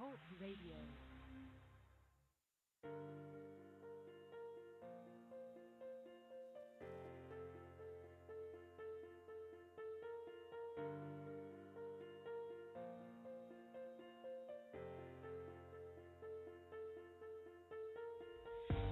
Talk Radio.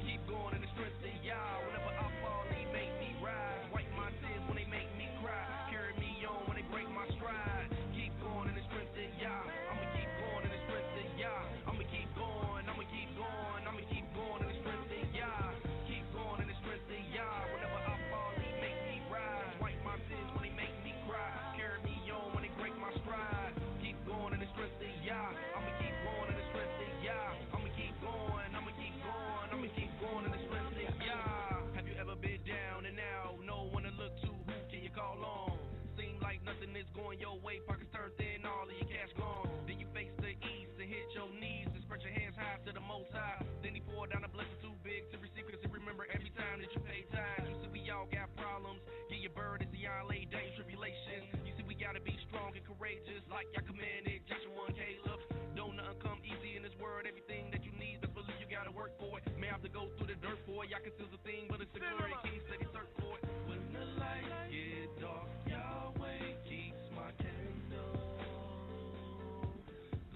Keep going in the strength of Yah. Whenever I fall, He make me rise. Wipe my tears when they make me cry. Carry me on when they break my stride. Keep going in the strength of Yah. I'ma keep going in the strength of Yah. I'ma keep going. I'ma keep going. I'ma keep going in the strength of Yah. Keep going in the strength of Yah. Whenever I fall, He make me rise. Wipe my tears when they make me cry. Carry me on when they break my stride. Keep going in the strength of Yah. I'ma keep going in the strength of Yah. I'ma keep going. I'ma keep going. I'ma keep going in the strength of Yah. Have you ever been down and out? No one to look to. Who can you call on? Seem like nothing is going your way. Pockets turned thin, all of your cash gone. Then you face the east and hit your knees and spread your hands high to the Most High. Then He poured down a blessing too big to receive, because He remember every time that you pay tithes. You see we all got problems. Get your burdens, y'all lay down tribulation. You see we gotta be strong and courageous, like y'all commanded Joshua and Caleb. Don't nothing come easy in this world. Everything that you need, but believe you gotta work for it. May have to go through the dirt for it. Y'all can still the thing, but it's the glory. King said He searched for it. When the lights get dark, Yahweh keeps my candle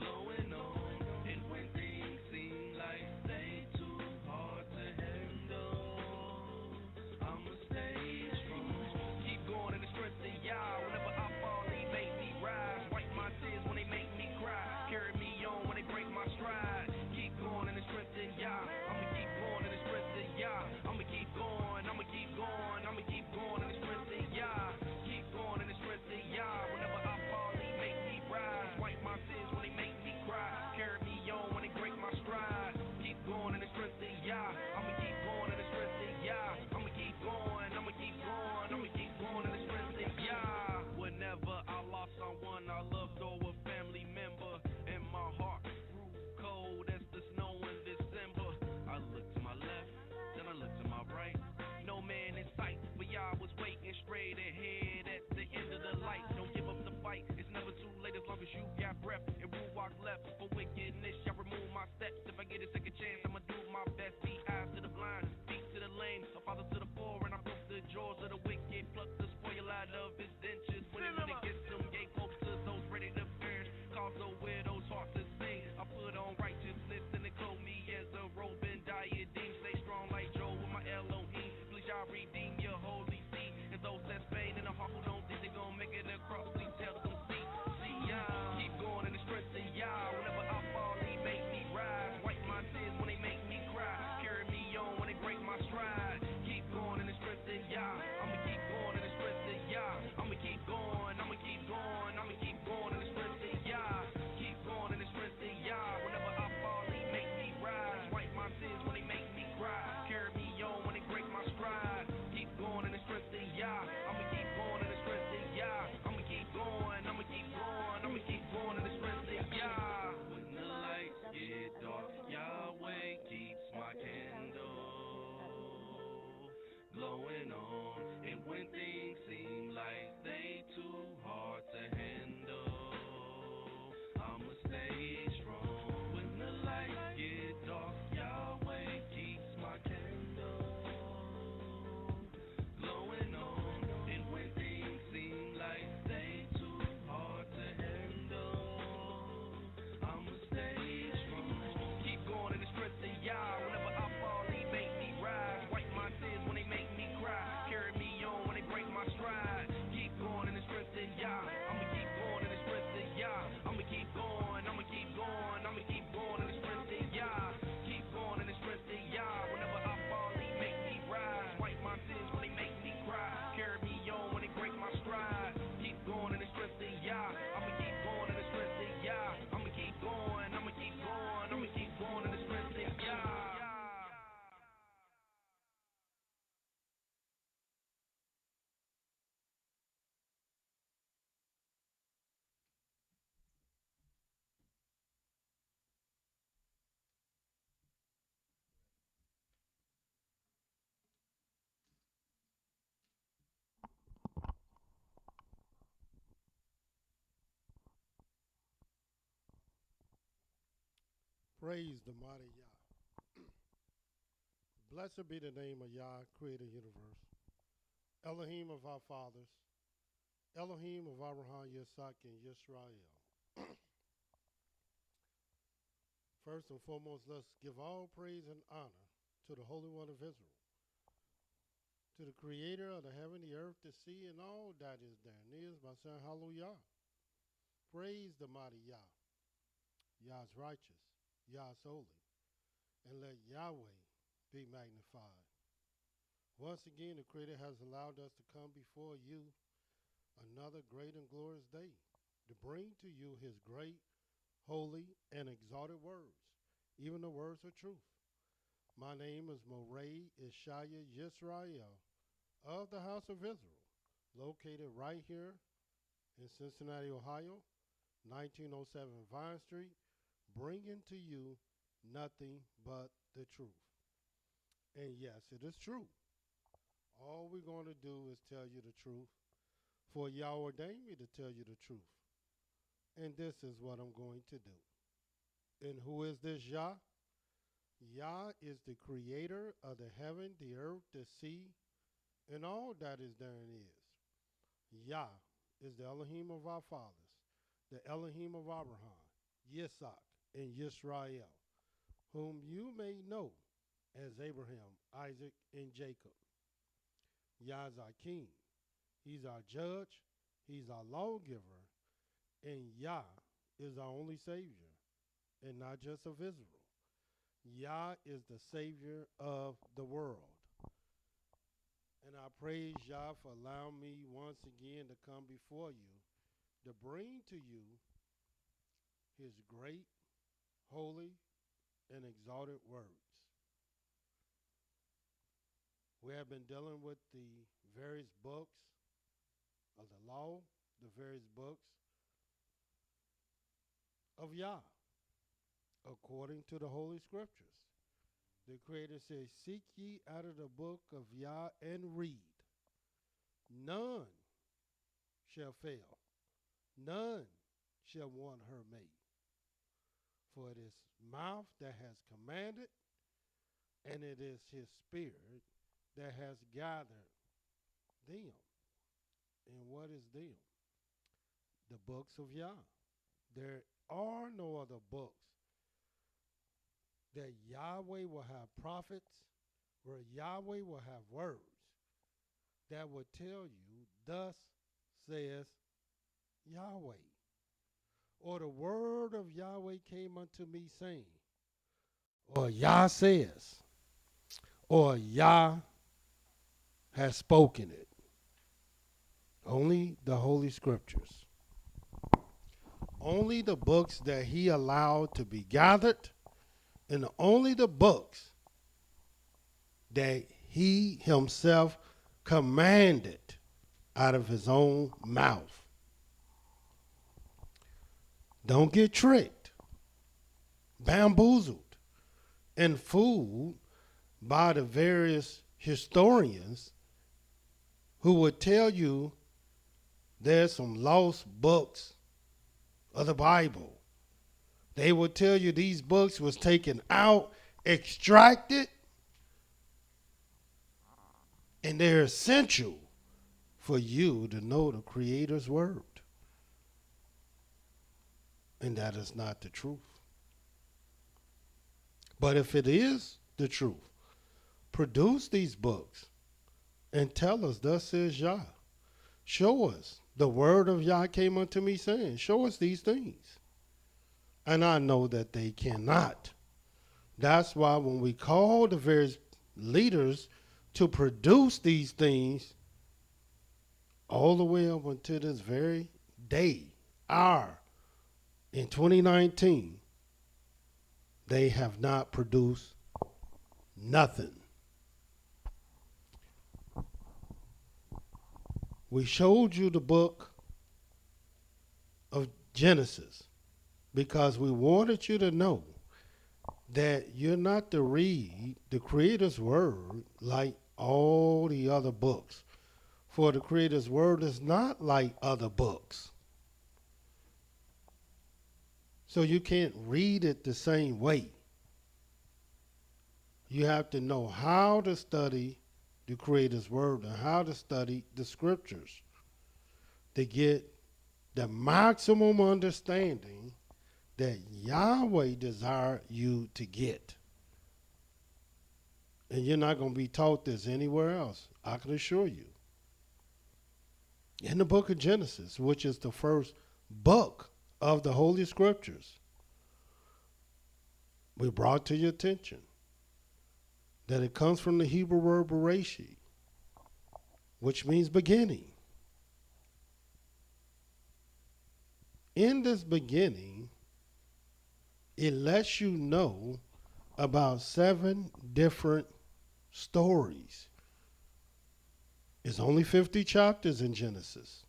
glowing on. And when things seem like they too hard to handle, I'ma stay strong. Keep going in the strength of Yah. Whenever I fall, He make me rise. Wipe my tears when they make Praise the mighty Yah. Blessed be the name of Yah, creator of the universe. Elohim of our fathers. Elohim of Abraham, Yitzhak, and YIsraEL. First and foremost, let's give all praise and honor to the Holy One of Israel, to the creator of the heaven, the earth, the sea, and all that is therein is, by saying hallelujah. Praise the mighty Yah. Yah's righteous, Yah's holy, and let Yahweh be magnified. Once again, the Creator has allowed us to come before you another great and glorious day to bring to you his great, holy, and exalted words, even the words of truth. My name is Mowreh IshYAH YIsraEL of the House of Israel, located right here in Cincinnati, Ohio, 1907 Vine Street, bringing to you nothing but the truth. And yes, it is true. All we're going to do is tell you the truth, for Yah ordained me to tell you the truth. And this is what I'm going to do. And who is this Yah? Yah is the creator of the heaven, the earth, the sea, and all that is therein is. Yah is the Elohim of our fathers, the Elohim of Abraham, Yitzhak, and Yisrael, whom you may know as Abraham, Isaac, and Jacob. Yah is our king. He's our judge. He's our lawgiver. And Yah is our only Savior, and not just of Israel. Yah is the Savior of the world. And I praise Yah for allowing me once again to come before you to bring to you his great, holy, and exalted words. We have been dealing with the various books of the law, the various books of Yah, according to the Holy Scriptures. The Creator says, seek ye out of the book of Yah and read. None shall fail. None shall want her mate. For it is mouth that has commanded, and it is his spirit that has gathered them. And what is them? The books of Yah. There are no other books that Yahweh will have prophets, where Yahweh will have words that will tell you, thus says Yahweh. Or the word of Yahweh came unto me saying, or Yah says, or Yah has spoken it. Only the Holy Scriptures. Only the books that he allowed to be gathered, and only the books that he himself commanded out of his own mouth. Don't get tricked, bamboozled, and fooled by the various historians who would tell you there's some lost books of the Bible. They would tell you these books was taken out, extracted, and they're essential for you to know the Creator's word. And that is not the truth. But if it is the truth, produce these books and tell us, thus says Yah. Show us. The word of Yah came unto me saying, show us these things. And I know that they cannot. That's why when we call the various leaders to produce these things, all the way up until this very day, hour, in 2019, they have not produced nothing. We showed you the book of Genesis because we wanted you to know that you're not to read the Creator's word like all the other books. For the Creator's word is not like other books. So you can't read it the same way. You have to know how to study the Creator's Word and how to study the Scriptures to get the maximum understanding that Yahweh desires you to get. And you're not going to be taught this anywhere else, I can assure you. In the book of Genesis, which is the first book of the Holy Scriptures, we brought to your attention that it comes from the Hebrew word Bereshit, which means beginning. In this beginning, it lets you know about 7 different stories. It's only 50 chapters in Genesis.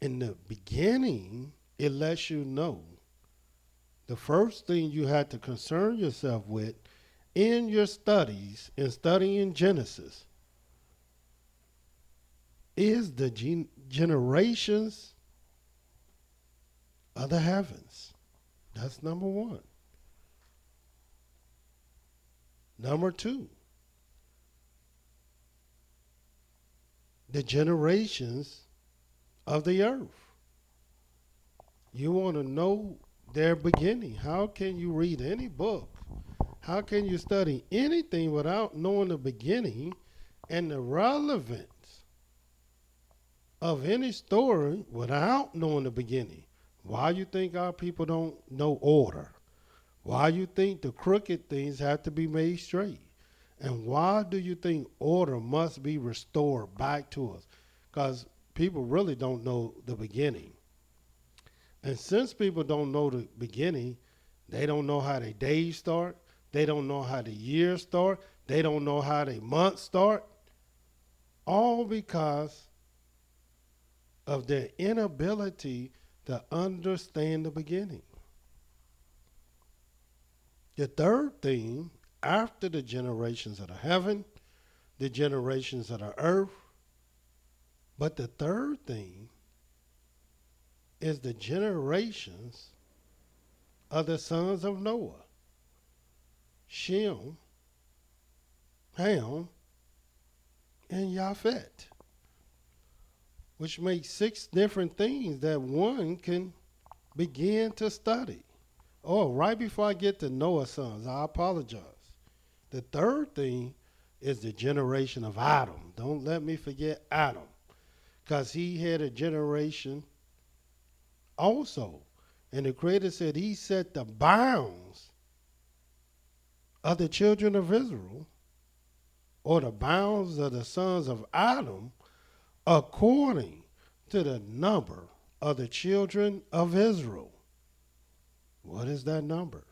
In the beginning, it lets you know the first thing you had to concern yourself with in your studies, in studying Genesis, is the generations of the heavens. That's number one. Number two, the generations of the earth. You want to know their beginning. How can you read any book? How can you study anything without knowing the beginning and the relevance of any story without knowing the beginning? Why you think our people don't know order? Why you think the crooked things have to be made straight? And why do you think order must be restored back to us? Because people really don't know the beginning. And since people don't know the beginning, they don't know how their days start. They don't know how the years start. They don't know how their months start. All because of their inability to understand the beginning. The third thing, after the generations of the heaven, the generations of the earth, but the third thing is the generations of the sons of Noah, Shem, Ham, and Japheth, which makes 6 different things that one can begin to study. Oh, right before I get to Noah's sons, I apologize. The third thing is the generation of Adam. Don't let me forget Adam, because he had a generation also. And the Creator said he set the bounds of the children of Israel, or the bounds of the sons of Adam, according to the number of the children of Israel. What is that number?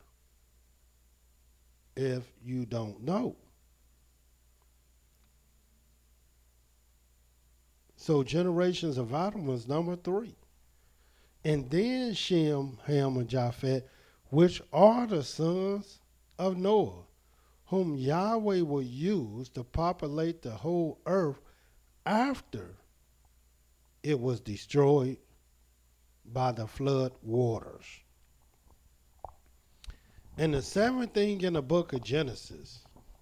If you don't know. So generations of Adam was number 3. And then Shem, Ham, and Japheth, which are the sons of Noah, whom Yahweh will use to populate the whole earth after it was destroyed by the flood waters. And the 7th thing in the book of Genesis,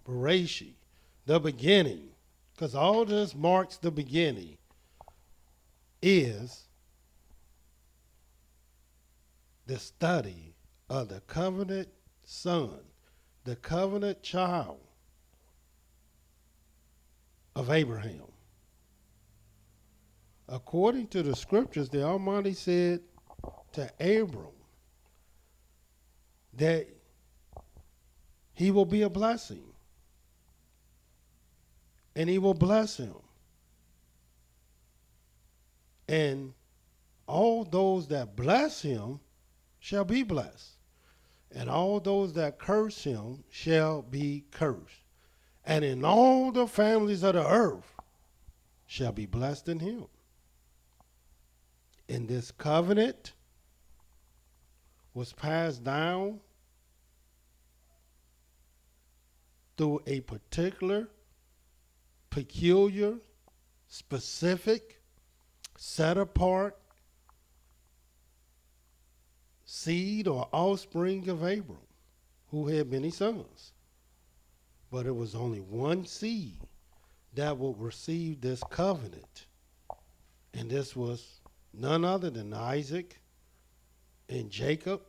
Bereshit, the beginning, because all this marks the beginning, is the study of the covenant son, the covenant child of Abraham. According to the scriptures, the Almighty said to Abram that he will be a blessing, and he will bless him. And all those that bless him shall be blessed, and all those that curse him shall be cursed. And in all the families of the earth shall be blessed in him. And this covenant was passed down through a particular, peculiar, specific, set apart seed or offspring of Abram. who had many sons. But it was only one seed that would receive this covenant. And this was none other than Isaac and Jacob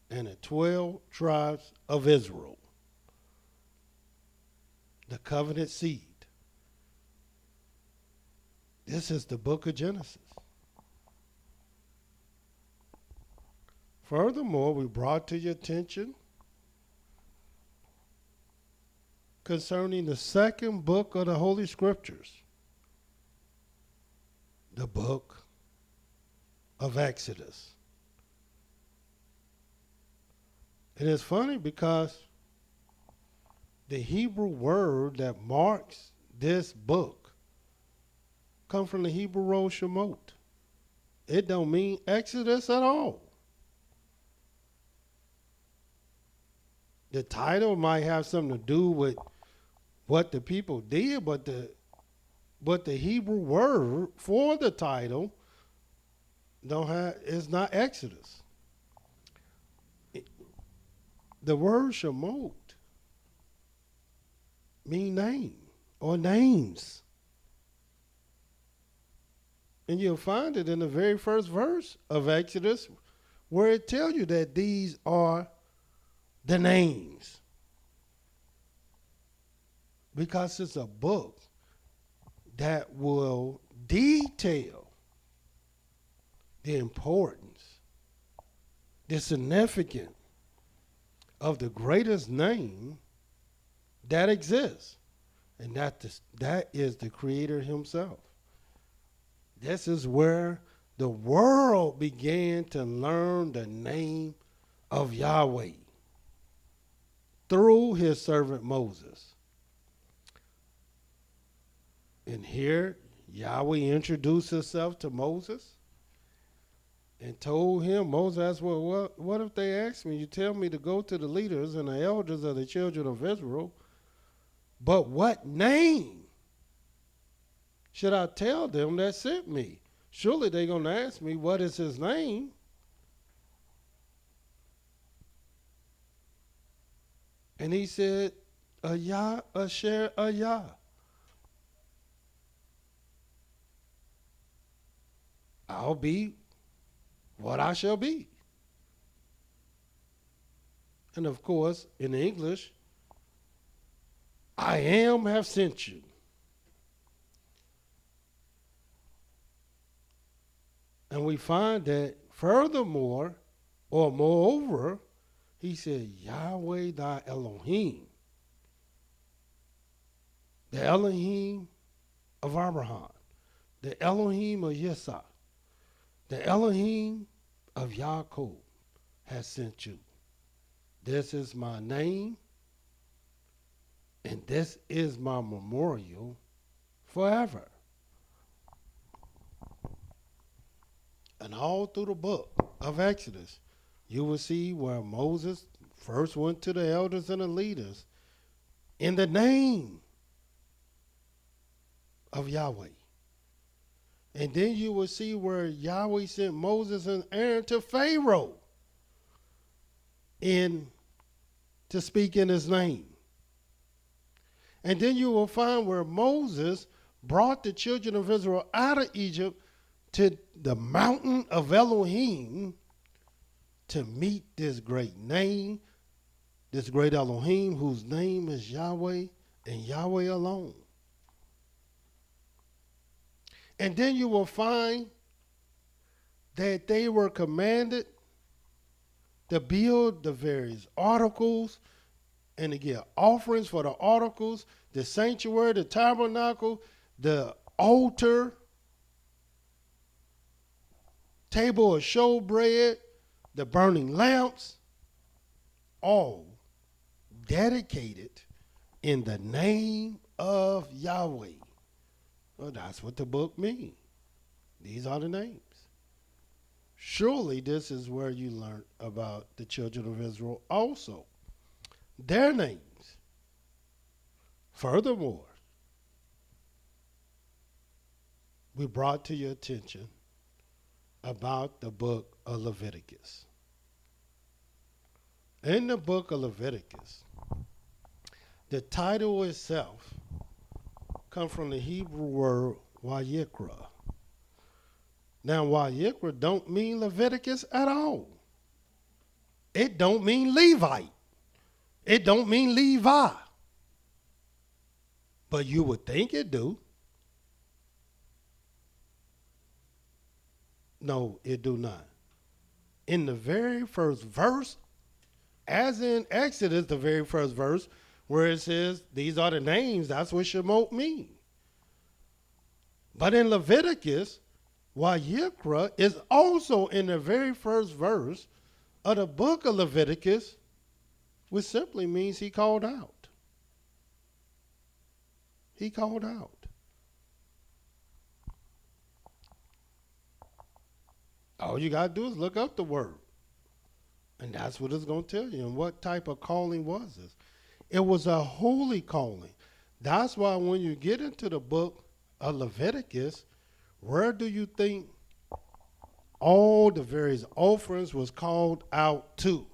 and the 12 tribes of Israel. The covenant seed. This is the book of Genesis. Furthermore, we brought to your attention concerning the second book of the Holy Scriptures, the book of Exodus. It is funny because the Hebrew word that marks this book comes from the Hebrew word Shemot. It don't mean Exodus at all. The title might have something to do with what the people did, but the Hebrew word for the title is not Exodus. The word Shemot mean name or names. And you'll find it in the very first verse of Exodus where it tells you that these are the names. Because it's a book that will detail the importance, the significance of the greatest name that exists. And that is the Creator himself. This is where the world began to learn the name of Yahweh through his servant Moses. And here, Yahweh introduced himself to Moses and told him, Moses asked, well, what if they ask me, you tell me to go to the leaders and the elders of the children of Israel, but what name should I tell them that sent me? Surely they're going to ask me, what is his name? And he said, YAH, YIsraEL. I'll be what I shall be. And of course, in English, I am have sent you. And we find that furthermore, or moreover, he said, Yahweh thy Elohim, the Elohim of Abraham, the Elohim of Yitzhak, the Elohim of Yaakov has sent you. This is my name, and this is my memorial forever. And all through the book of Exodus, you will see where Moses first went to the elders and the leaders in the name of Yahweh. And then you will see where Yahweh sent Moses and Aaron to Pharaoh to speak in his name. And then you will find where Moses brought the children of Israel out of Egypt to the mountain of Elohim to meet this great name, this great Elohim whose name is Yahweh and Yahweh alone. And then you will find that they were commanded to build the various articles and to give offerings for the articles, the sanctuary, the tabernacle, the altar, table of showbread, the burning lamps, all dedicated in the name of Yahweh. Well, that's what the book means. These are the names. Surely this is where you learn about the children of Israel also. Their names. Furthermore, we brought to your attention about the book of Leviticus. In the book of Leviticus, the title itself comes from the Hebrew word YIsraEL. Now, YIsraEL don't mean Leviticus at all. It don't mean Levite. It don't mean Levi. But you would think it do. No, it do not. In the very first verse, as in Exodus, the very first verse, where it says, these are the names, that's what Shemot mean. But in Leviticus, YIsraEL is also in the very first verse of the book of Leviticus, which simply means he called out. He called out. All you got to do is look up the word. And that's what it's going to tell you. And what type of calling was this? It was a holy calling. That's why when you get into the book of Leviticus, where do you think all the various offerings was called out to?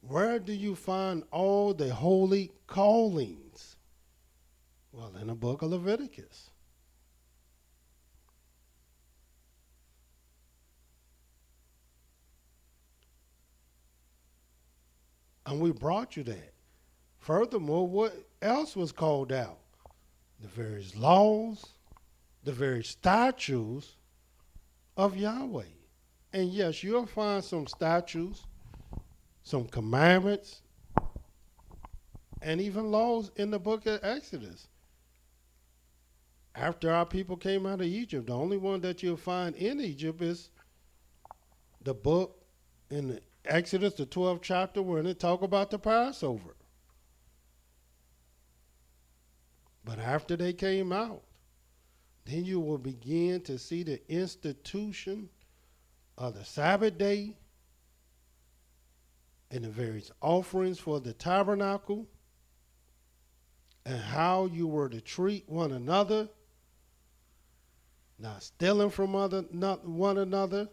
Where do you find all the holy callings? Well, in the book of Leviticus. And we brought you that. Furthermore, what else was called out? The various laws, the various statutes of Yahweh. And yes, you'll find some statutes, some commandments, and even laws in the book of Exodus. After our people came out of Egypt, the only one that you'll find in Egypt is the book in the Exodus, the 12th chapter, where they talk about the Passover. But after they came out, then you will begin to see the institution of the Sabbath day and the various offerings for the tabernacle and how you were to treat one another, not stealing from one another,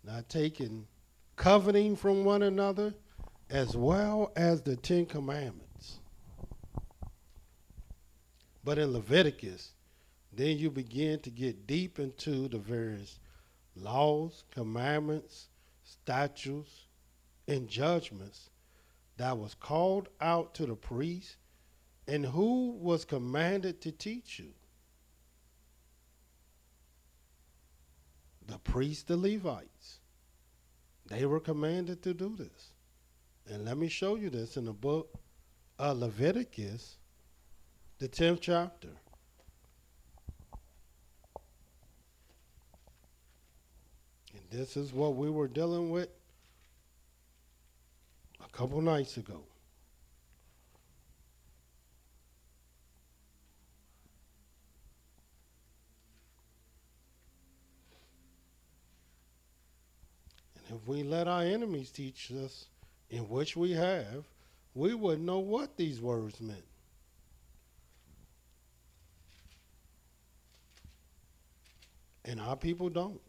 not taking coveting from one another, as well as the 10 Commandments. But in Leviticus, then you begin to get deep into the various laws, commandments, statutes, and judgments that was called out to the priest and who was commanded to teach you. The priests, the Levites. They were commanded to do this. And let me show you this in the book of Leviticus, the 10th chapter. And this is what we were dealing with a couple nights ago. If we let our enemies teach us, in which we have, we wouldn't know what these words meant. And our people don't.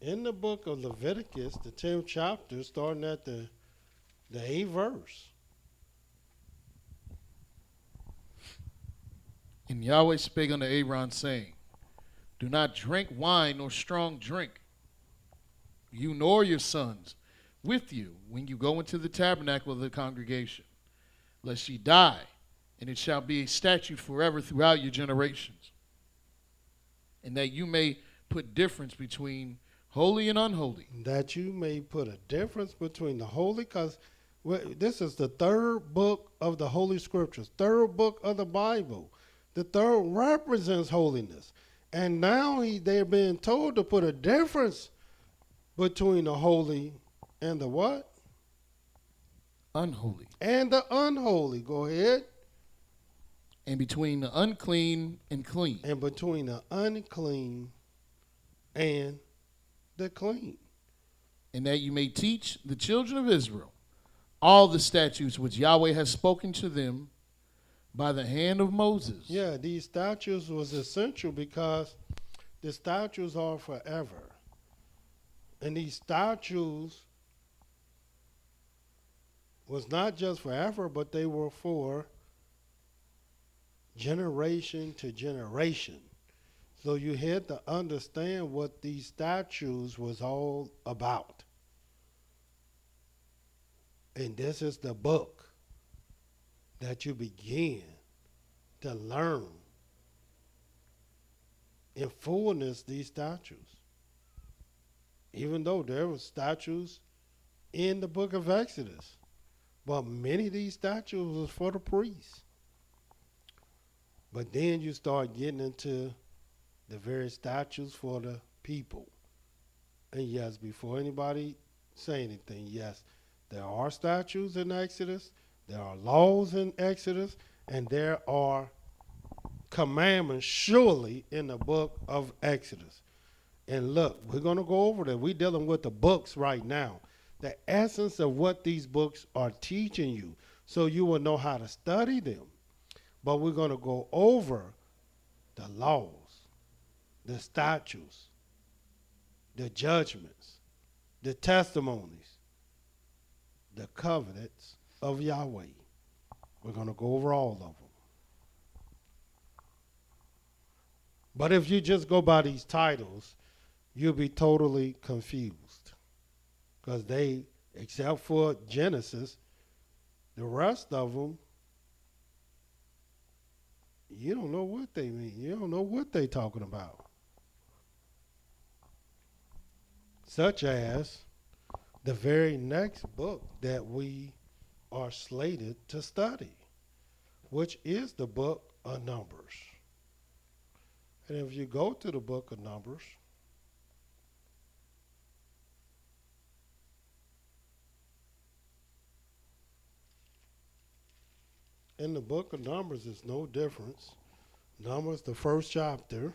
In the book of Leviticus, the 10th chapter, starting at the 8th verse. And Yahweh spake unto Aaron, saying, do not drink wine nor strong drink, you nor your sons with you, when you go into the tabernacle of the congregation, lest ye die, and it shall be a statute forever throughout your generations. And that you may put difference between holy and unholy. That you may put a difference between the holy, because this is the third book of the Holy Scriptures, third book of the Bible. The third represents holiness. And now they're being told to put a difference between the holy and the what? Unholy. And the unholy. Go ahead. And between the unclean and clean. And between the unclean and the clean. And that you may teach the children of Israel all the statutes which Yahweh has spoken to them by the hand of Moses. Yeah, these statutes was essential because the statutes are forever. And these statutes was not just forever, but they were for generation to generation. So you had to understand what these statutes was all about. And this is the book that you begin to learn in fullness these statutes. Even though there were statutes in the book of Exodus, but many of these statutes was for the priests. But then you start getting into the various statutes for the people. And yes, before anybody say anything, yes, there are statutes in Exodus, there are laws in Exodus, and there are commandments surely in the book of Exodus. And look, we're going to go over that. We're dealing with the books right now. The essence of what these books are teaching you, so you will know how to study them. But we're going to go over the laws, the statutes, the judgments, the testimonies, the covenants of Yahweh. We're going to go over all of them. But if you just go by these titles, you'll be totally confused. Because they, except for Genesis, the rest of them, you don't know what they mean. You don't know what they're talking about. Such as the very next book that we are slated to study, which is the book of Numbers. And if you go to the book of Numbers, in the book of Numbers is no difference. Numbers, the first chapter.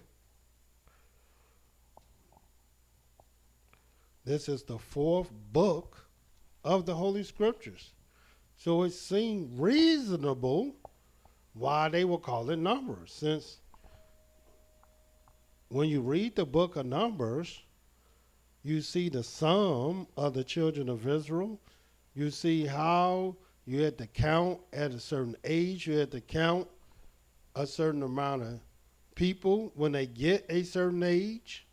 This is the fourth book of the Holy Scriptures. So it seemed reasonable why they were called it Numbers, since when you read the book of Numbers, you see the sum of the children of Israel. You see how you had to count at a certain age. You had to count a certain amount of people when they get a certain age.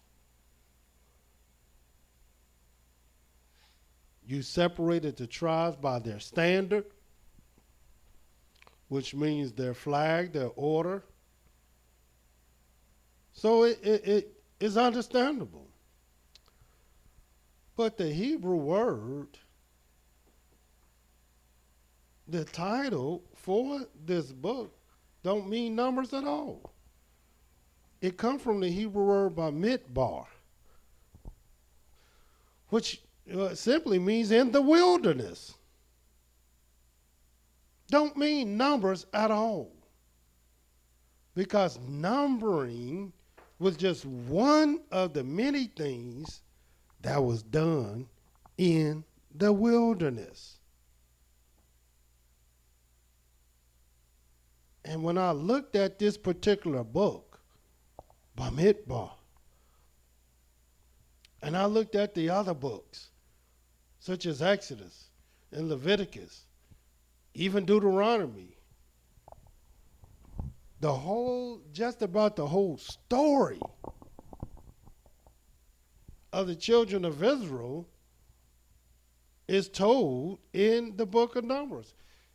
You separated the tribes by their standard, which means their flag, their order. So it is understandable. But the Hebrew word, the title for this book, don't mean numbers at all. It comes from the Hebrew word bamidbar, which simply means in the wilderness. Don't mean numbers at all. Because numbering was just one of the many things that was done in the wilderness. And when I looked at this particular book, Bamidbar, and I looked at the other books, such as Exodus and Leviticus, even Deuteronomy, just about the whole story of the children of Israel is told in the book of Numbers.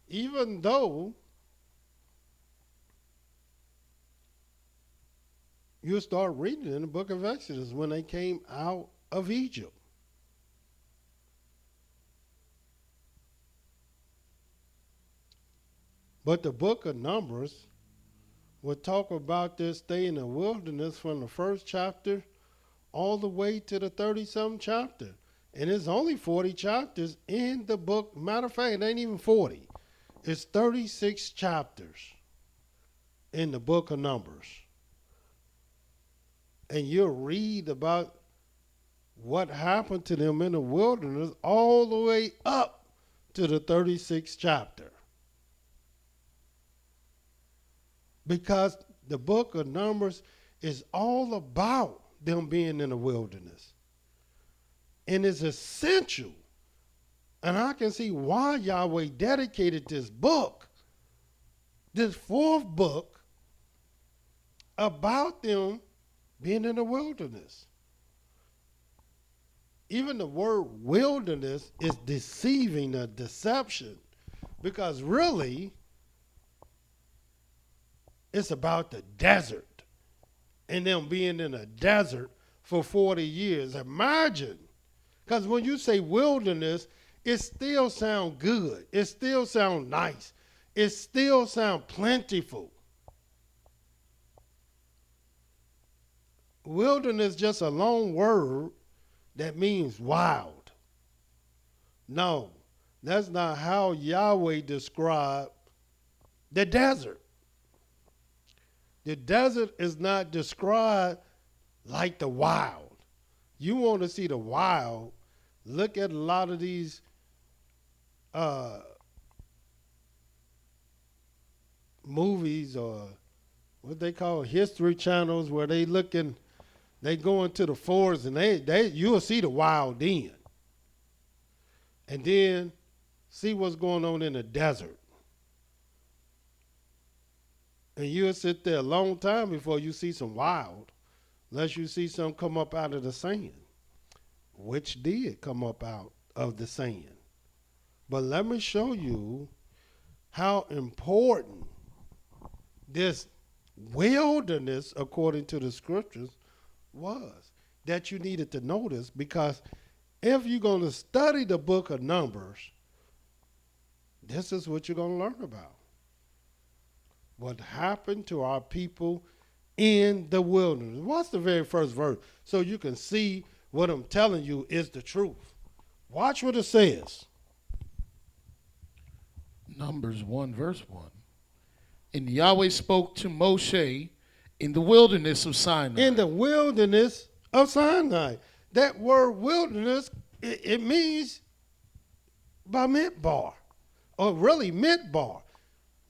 Even though you start reading in the book of Exodus when they came out of Egypt. But the book of Numbers will talk about this stay in the wilderness from the first chapter all the way to the 30-something chapter. And it's only 40 chapters in the book. Matter of fact, it ain't even 40. It's 36 chapters in the book of Numbers. And you'll read about what happened to them in the wilderness all the way up to the 36th chapter. because the book of Numbers is all about them being in the wilderness. And it's essential. And I can see why Yahweh dedicated this book, this fourth book, about them being in the wilderness. Even the word wilderness is deceiving, a deception, because really it's about the desert and them being in a desert for 40 years. Imagine, because when you say wilderness, it still sounds good. It still sounds nice. It still sounds plentiful. Wilderness is just a long word that means wild. No, that's not how Yahweh described the desert. The desert is not described like the wild. You want to see the wild, look at a lot of these movies, or what they call history channels, where they go into the forest, and you'll see the wild then. And then see what's going on in the desert. And you'll sit there a long time before you see some wild, unless you see some come up out of the sand, which did come up out of the sand. But let me show you how important this wilderness, according to the scriptures, was, that you needed to notice, because if you're going to study the book of Numbers, this is what you're going to learn about. What happened to our people in the wilderness. What's the very first verse? So you can see what I'm telling you is the truth. Watch what it says. Numbers 1, verse 1. And Yahweh spoke to Moshe in the wilderness of Sinai. In the wilderness of Sinai. That word wilderness, it means Bamidbar, or really Midbar.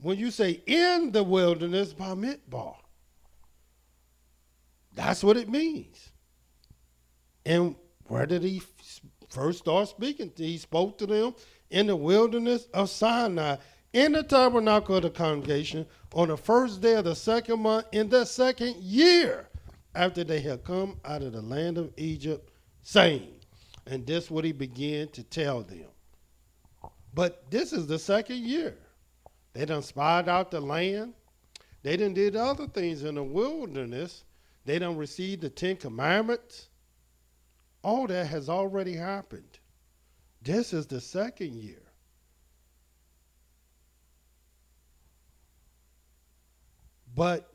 When you say in the wilderness, Bamidbar, that's what it means. And where did he first start speaking? He spoke to them in the wilderness of Sinai, in the tabernacle of the congregation, on the first day of the second month, in the second year after they had come out of the land of Egypt, saying. And this is what he began to tell them. But this is the second year. They done spied out the land. They done did other things in the wilderness. They done received the 10 Commandments. All that has already happened. This is the second year. But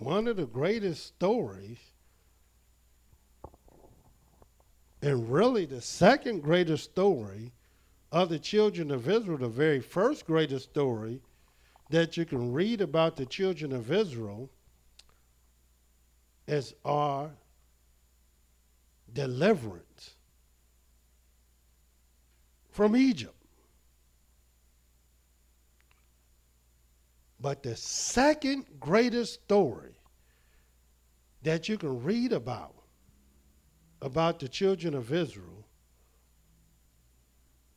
one of the greatest stories, and really the second greatest story of the children of Israel, the very first greatest story that you can read about the children of Israel, is our deliverance from Egypt. But the second greatest story that you can read about the children of Israel,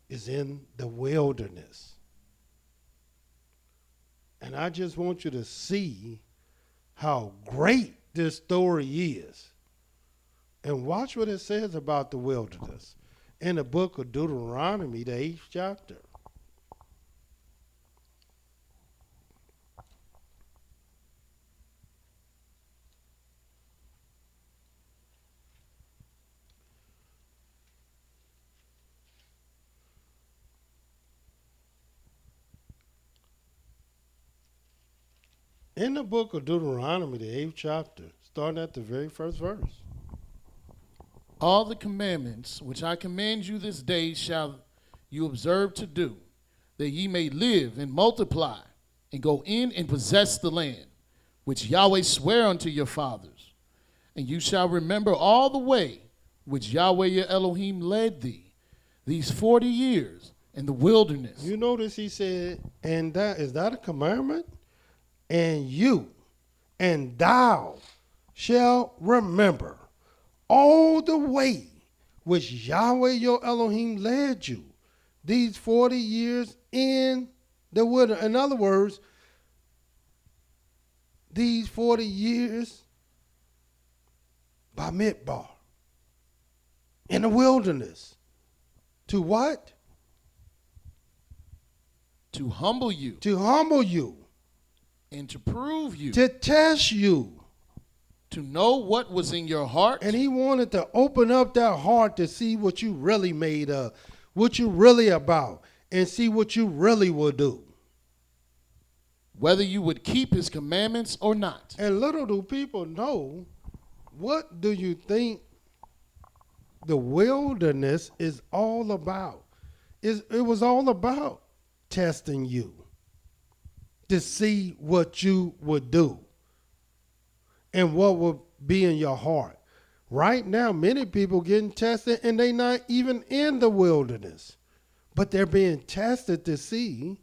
is in the wilderness. And I just want you to see how great this story is. And watch what it says about the wilderness in the book of Deuteronomy, the 8th chapter. In the book of Deuteronomy, the 8th chapter, starting at the very first verse. All the commandments which I command you this day shall you observe to do, that ye may live and multiply, and go in and possess the land, which Yahweh sware unto your fathers. And you shall remember all the way which Yahweh your Elohim led thee these 40 years in the wilderness. You notice he said, and that is that a commandment? and thou shalt remember all the way which Yahweh your Elohim led you these 40 years in the wilderness. In other words, these 40 years by Midbar in the wilderness. To what? To humble you. To humble you. And to prove you. To test you. To know what was in your heart. And he wanted to open up that heart to see what you really made of, what you really about, and see what you really will do. Whether you would keep his commandments or not. And little do people know, what do you think the wilderness is all about? It was all about testing you to see what you would do and what would be in your heart. Right now, many people getting tested and they not even in the wilderness, but they're being tested to see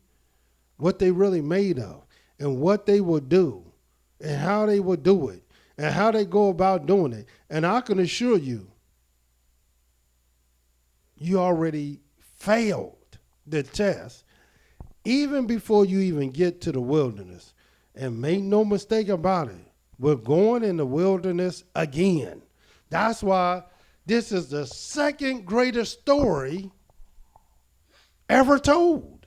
what they really made of and what they will do and how they will do it and how they go about doing it. And I can assure you, you already failed the test even before you even get to the wilderness. And make no mistake about it, we're going in the wilderness again. That's why this is the second greatest story ever told.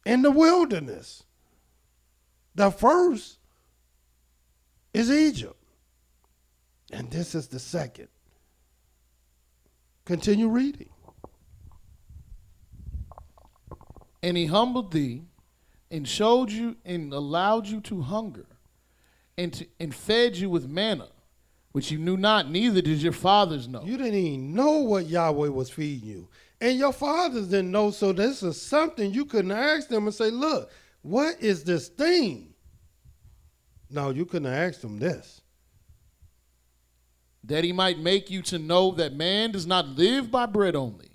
In the wilderness. The first is Egypt. And this is the second. Continue reading. And he humbled thee and showed you and allowed you to hunger and fed you with manna, which you knew not, neither did your fathers know. You didn't even know what Yahweh was feeding you. And your fathers didn't know, so this is something you couldn't ask them and say, look, what is this thing? No, you couldn't ask them this. That he might make you to know that man does not live by bread only,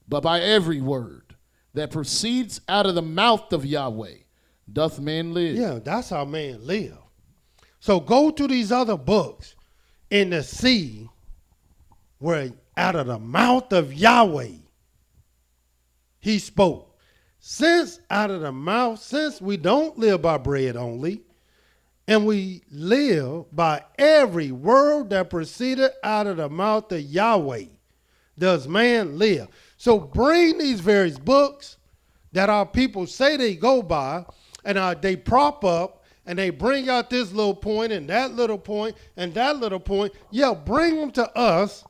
but by every word that proceeds out of the mouth of Yahweh doth man live. Yeah, that's how man live. So go to these other books and to see where out of the mouth of Yahweh he spoke. Since we don't live by bread only, and we live by every word that proceeded out of the mouth of Yahweh, does man live. So bring these various books that our people say they go by, and they prop up, and they bring out this little point and that little point and that little point. Yeah, bring them to us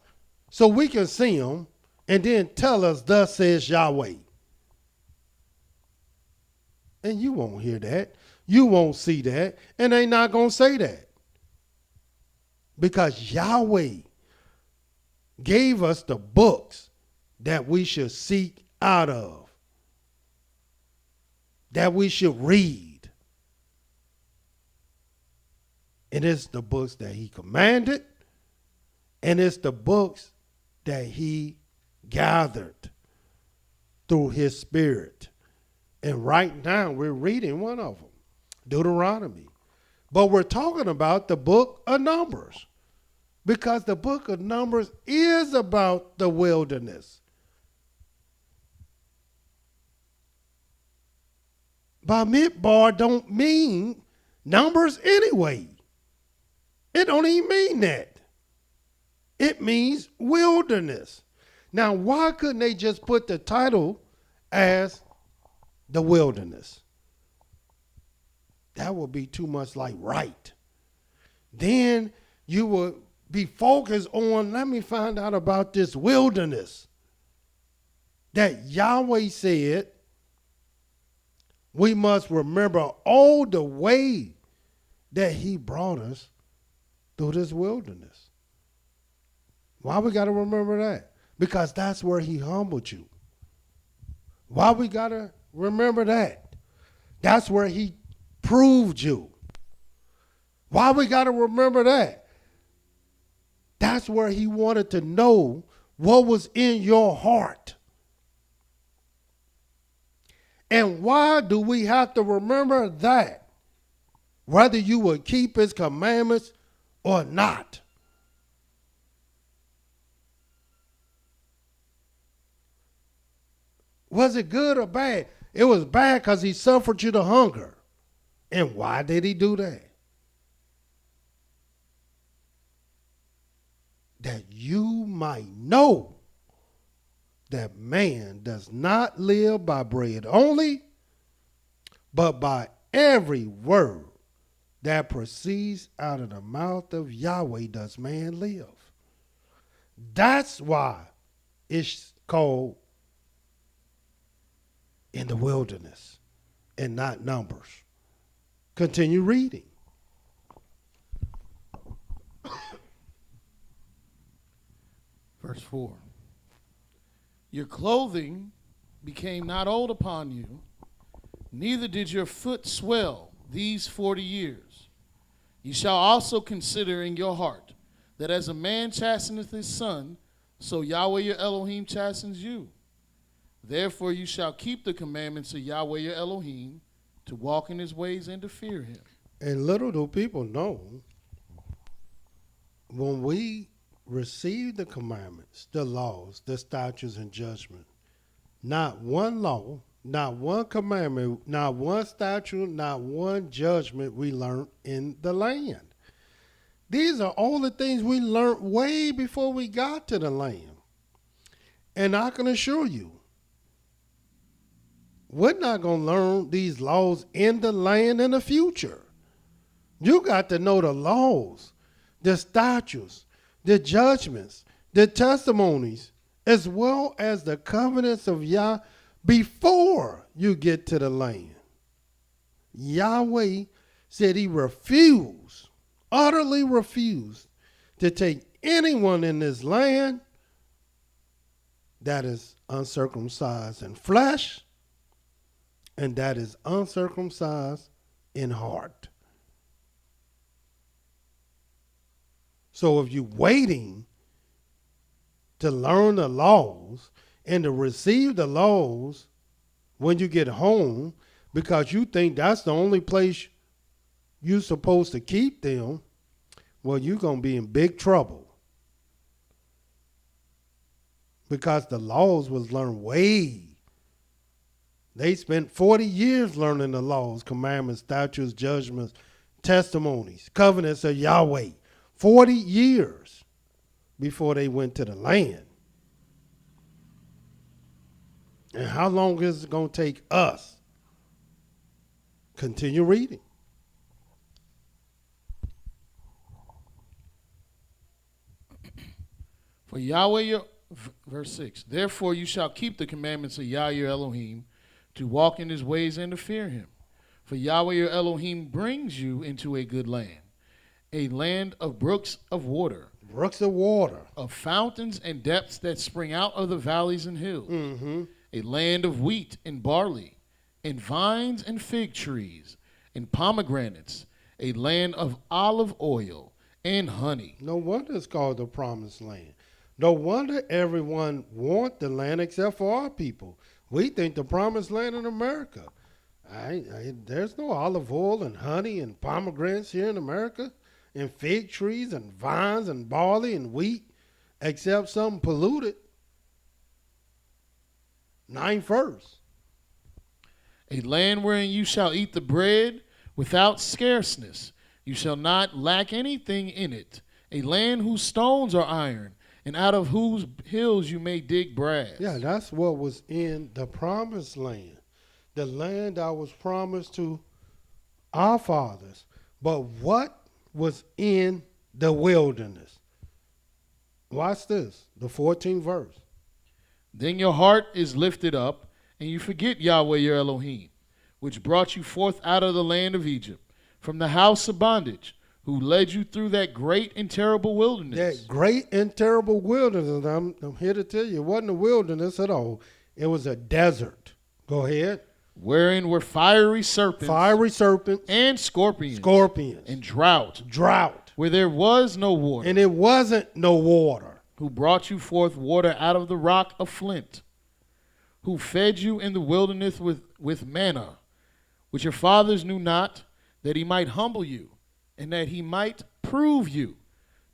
so we can see them, and then tell us, thus says Yahweh. And you won't hear that. You won't see that. And they not going to say that. Because Yahweh gave us the books that we should seek out of, that we should read. And it's the books that he commanded, and it's the books that he gathered through his spirit. And right now we're reading one of them, Deuteronomy. But we're talking about the book of Numbers, because the book of Numbers is about the wilderness. Bamidbar don't mean Numbers anyway. It don't even mean that. It means wilderness. Now, why couldn't they just put the title as the wilderness? That would be too much like right. Then you would be focused on, let me find out about this wilderness that Yahweh said we must remember all the way that he brought us through this wilderness. Why we got to remember that? Because that's where he humbled you. Why we got to remember that? That's where he proved you. Why we got to remember that? That's where he wanted to know what was in your heart. And why do we have to remember that? Whether you will keep his commandments or not. Was it good or bad? It was bad because he suffered you to hunger. And why did he do that? That you might know that man does not live by bread only, but by every word that proceeds out of the mouth of Yahweh does man live. That's why it's called in the wilderness and not Numbers. Continue reading. Verse 4. Your clothing became not old upon you, neither did your foot swell these 40 years. You shall also consider in your heart that as a man chasteneth his son, so Yahweh your Elohim chastens you. Therefore you shall keep the commandments of Yahweh your Elohim, to walk in his ways and to fear him. And little do people know, when we receive the commandments, the laws, the statutes, and judgment, not one law, not one commandment, not one statute, not one judgment we learned in the land. These are all the things we learned way before we got to the land. And I can assure you, we're not going to learn these laws in the land in the future. You got to know the laws, the statutes, the judgments, the testimonies, as well as the covenants of Yah before you get to the land. Yahweh said he refused, utterly refused, to take anyone in this land that is uncircumcised in flesh and that is uncircumcised in heart. So if you're waiting to learn the laws and to receive the laws when you get home because you think that's the only place you're supposed to keep them, well, you're going to be in big trouble. Because the laws was learned They spent 40 years learning the laws, commandments, statutes, judgments, testimonies, covenants of Yahweh. 40 years before they went to the land. And how long is it going to take us? Continue reading. For Yahweh your, verse 6, therefore you shall keep the commandments of Yah your Elohim, to walk in his ways and to fear him. For Yahweh your Elohim brings you into a good land, a land of brooks of water. Brooks of water. Of fountains and depths that spring out of the valleys and hills. Mm-hmm. A land of wheat and barley, and vines and fig trees, and pomegranates. A land of olive oil and honey. No wonder it's called the promised land. No wonder everyone wants the land except for our people. We think the promised land in America. There's no olive oil and honey and pomegranates here in America, and fig trees and vines and barley and wheat, except something polluted. 9 verse. A land wherein you shall eat the bread without scarceness. You shall not lack anything in it. A land whose stones are iron, and out of whose hills you may dig brass. Yeah, that's what was in the promised land. The land that was promised to our fathers. But what was in the wilderness? Watch this, the 14th verse. Then your heart is lifted up, and you forget Yahweh your Elohim, which brought you forth out of the land of Egypt, from the house of bondage, who led you through that great and terrible wilderness. That great and terrible wilderness. I'm here to tell you, it wasn't a wilderness at all. It was a desert. Go ahead. Wherein were fiery serpents. Fiery serpents. And scorpions. Scorpions. And drought. Drought. Where there was no water. And it wasn't no water. Who brought you forth water out of the rock of flint. Who fed you in the wilderness with with manna, which your fathers knew not, that he might humble you, and that he might prove you,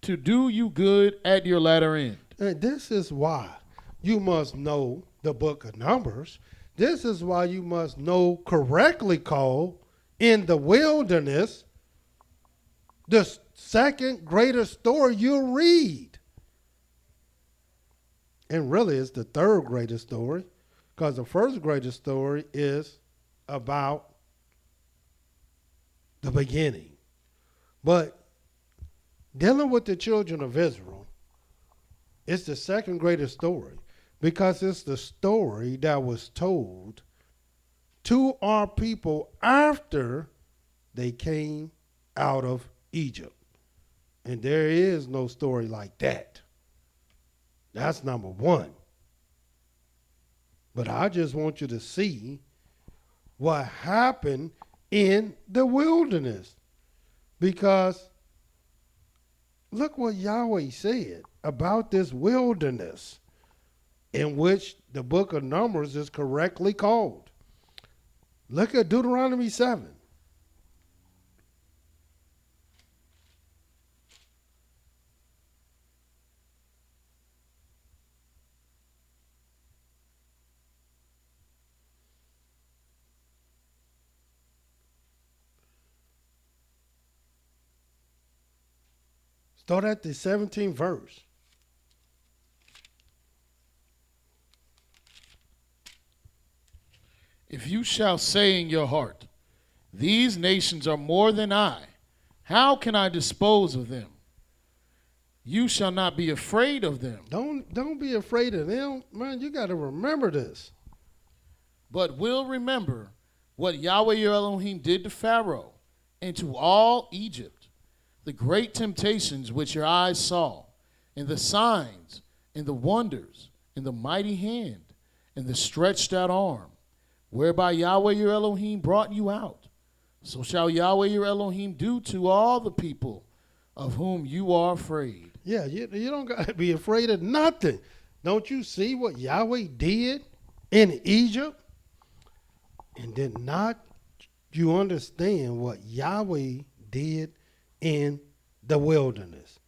to do you good at your latter end. And this is why you must know the book of Numbers. This is why you must know correctly called in the wilderness, the second greatest story you'll read. And really it's the third greatest story, because the first greatest story is about the beginning. But dealing with the children of Israel, it's the second greatest story, because it's the story that was told to our people after they came out of Egypt. And there is no story like that. That's number one. But I just want you to see what happened in the wilderness. Because look what Yahweh said about this wilderness, in which the book of Numbers is correctly called. Look at Deuteronomy 7. Start at the 17th verse. If you shall say in your heart, these nations are more than I, how can I dispose of them? You shall not be afraid of them. Don't be afraid of them. Man, you got to remember this. But will remember what Yahweh your Elohim did to Pharaoh and to all Egypt, the great temptations which your eyes saw, and the signs, and the wonders, and the mighty hand, and the stretched out arm, whereby Yahweh your Elohim brought you out. So shall Yahweh your Elohim do to all the people of whom you are afraid. Yeah, you don't got to be afraid of nothing. Don't you see what Yahweh did in Egypt? And did not you understand what Yahweh did in the wilderness?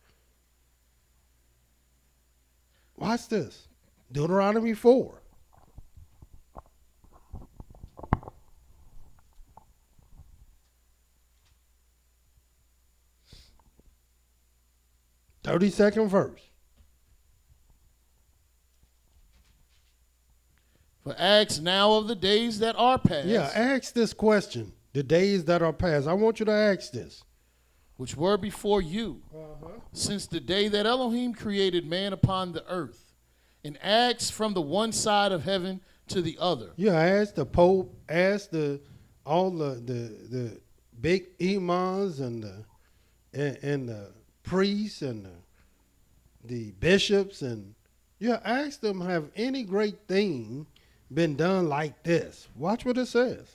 Watch this. Deuteronomy 4. Thirty-second verse. For ask now of the days that are past. Yeah, ask this question. The days that are past. I want you to ask this. Which were before you, since the day that Elohim created man upon the earth, and asked from the one side of heaven to the other. Yeah, ask the Pope, ask all the big imams and the priests and the bishops, and yeah, ask them, have any great thing been done like this? Watch what it says.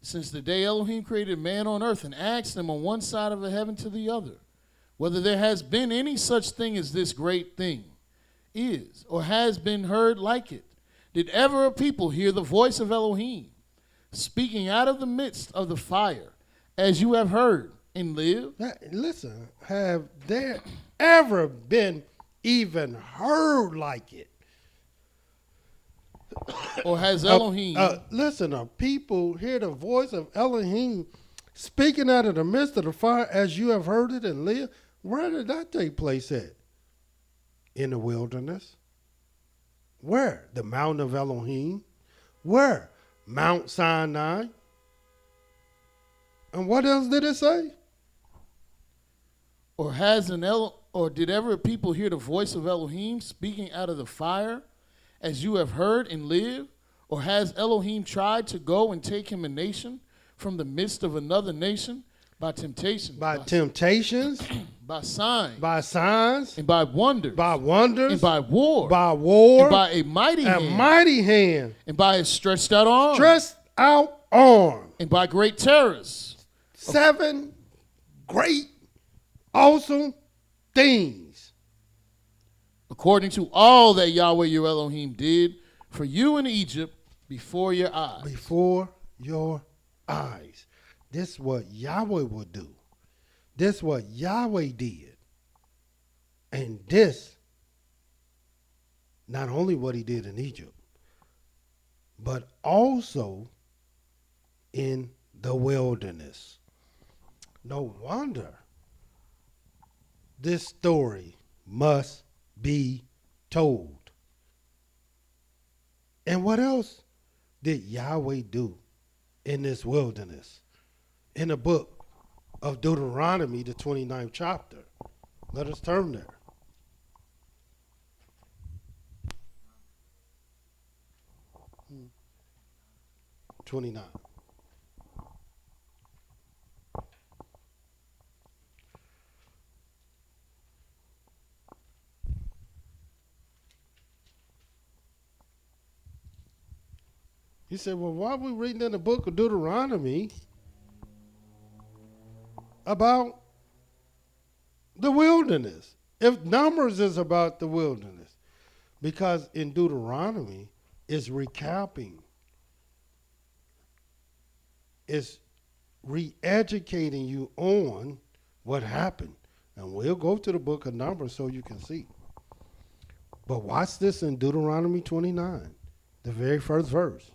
Since the day Elohim created man on earth, and asked him on one side of the heaven to the other, whether there has been any such thing as this great thing is, or has been heard like it. Did ever a people hear the voice of Elohim speaking out of the midst of the fire, as you have heard, and live? Listen, have there ever been even heard like it? Or has Elohim... listen, people hear the voice of Elohim speaking out of the midst of the fire, as you have heard it and live? Where did that take place at? In the wilderness. Where? The mountain of Elohim. Where? Mount Sinai. And what else did it say? Or did ever a people hear the voice of Elohim speaking out of the fire, as you have heard and live? Or has Elohim tried to go and take him a nation from the midst of another nation by temptation? By temptations. By signs. By signs. And by wonders. By wonders. And by war. By war. And by a mighty hand. A mighty hand. And by a stretched out arm. Stretched out arm. And by great terrors. 7 great, awesome things. According to all that Yahweh your Elohim did for you in Egypt before your eyes. Before your eyes. This is what Yahweh would do. This is what Yahweh did. And this, not only what he did in Egypt, but also in the wilderness. No wonder this story must be told. And what else did Yahweh do in this wilderness? In the book of Deuteronomy, the 29th chapter. Let us turn there. Hmm. 29. He said, well, why are we reading in the book of Deuteronomy about the wilderness? If Numbers is about the wilderness. Because in Deuteronomy, it's recapping. It's re-educating you on what happened. And we'll go to the book of Numbers so you can see. But watch this in Deuteronomy 29, the very first verse.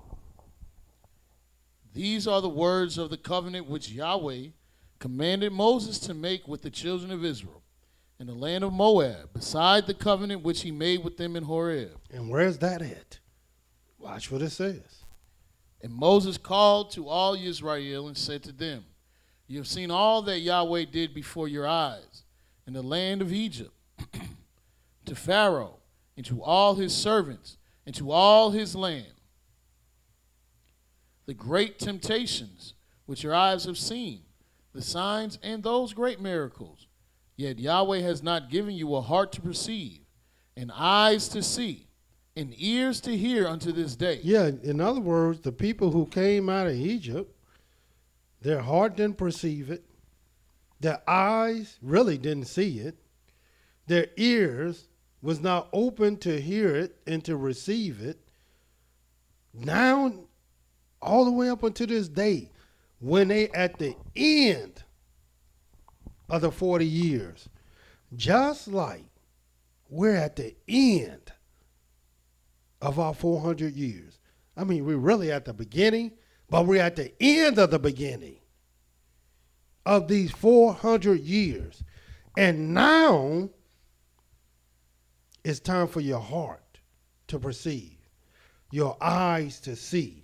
These are the words of the covenant which Yahweh commanded Moses to make with the children of Israel in the land of Moab, beside the covenant which he made with them in Horeb. And where's that at? Watch what it says. And Moses called to all Israel and said to them, you have seen all that Yahweh did before your eyes in the land of Egypt, to Pharaoh, and to all his servants, and to all his land. The great temptations which your eyes have seen, the signs and those great miracles. Yet Yahweh has not given you a heart to perceive, and eyes to see, and ears to hear unto this day. Yeah, in other words, the people who came out of Egypt, their heart didn't perceive it. Their eyes really didn't see it. Their ears was not open to hear it and to receive it. Now, all the way up until this day, when they at the end of the 40 years, just like we're at the end of our 400 years. I mean, we're really at the beginning, but we're at the end of the beginning of these 400 years. And now it's time for your heart to perceive, your eyes to see,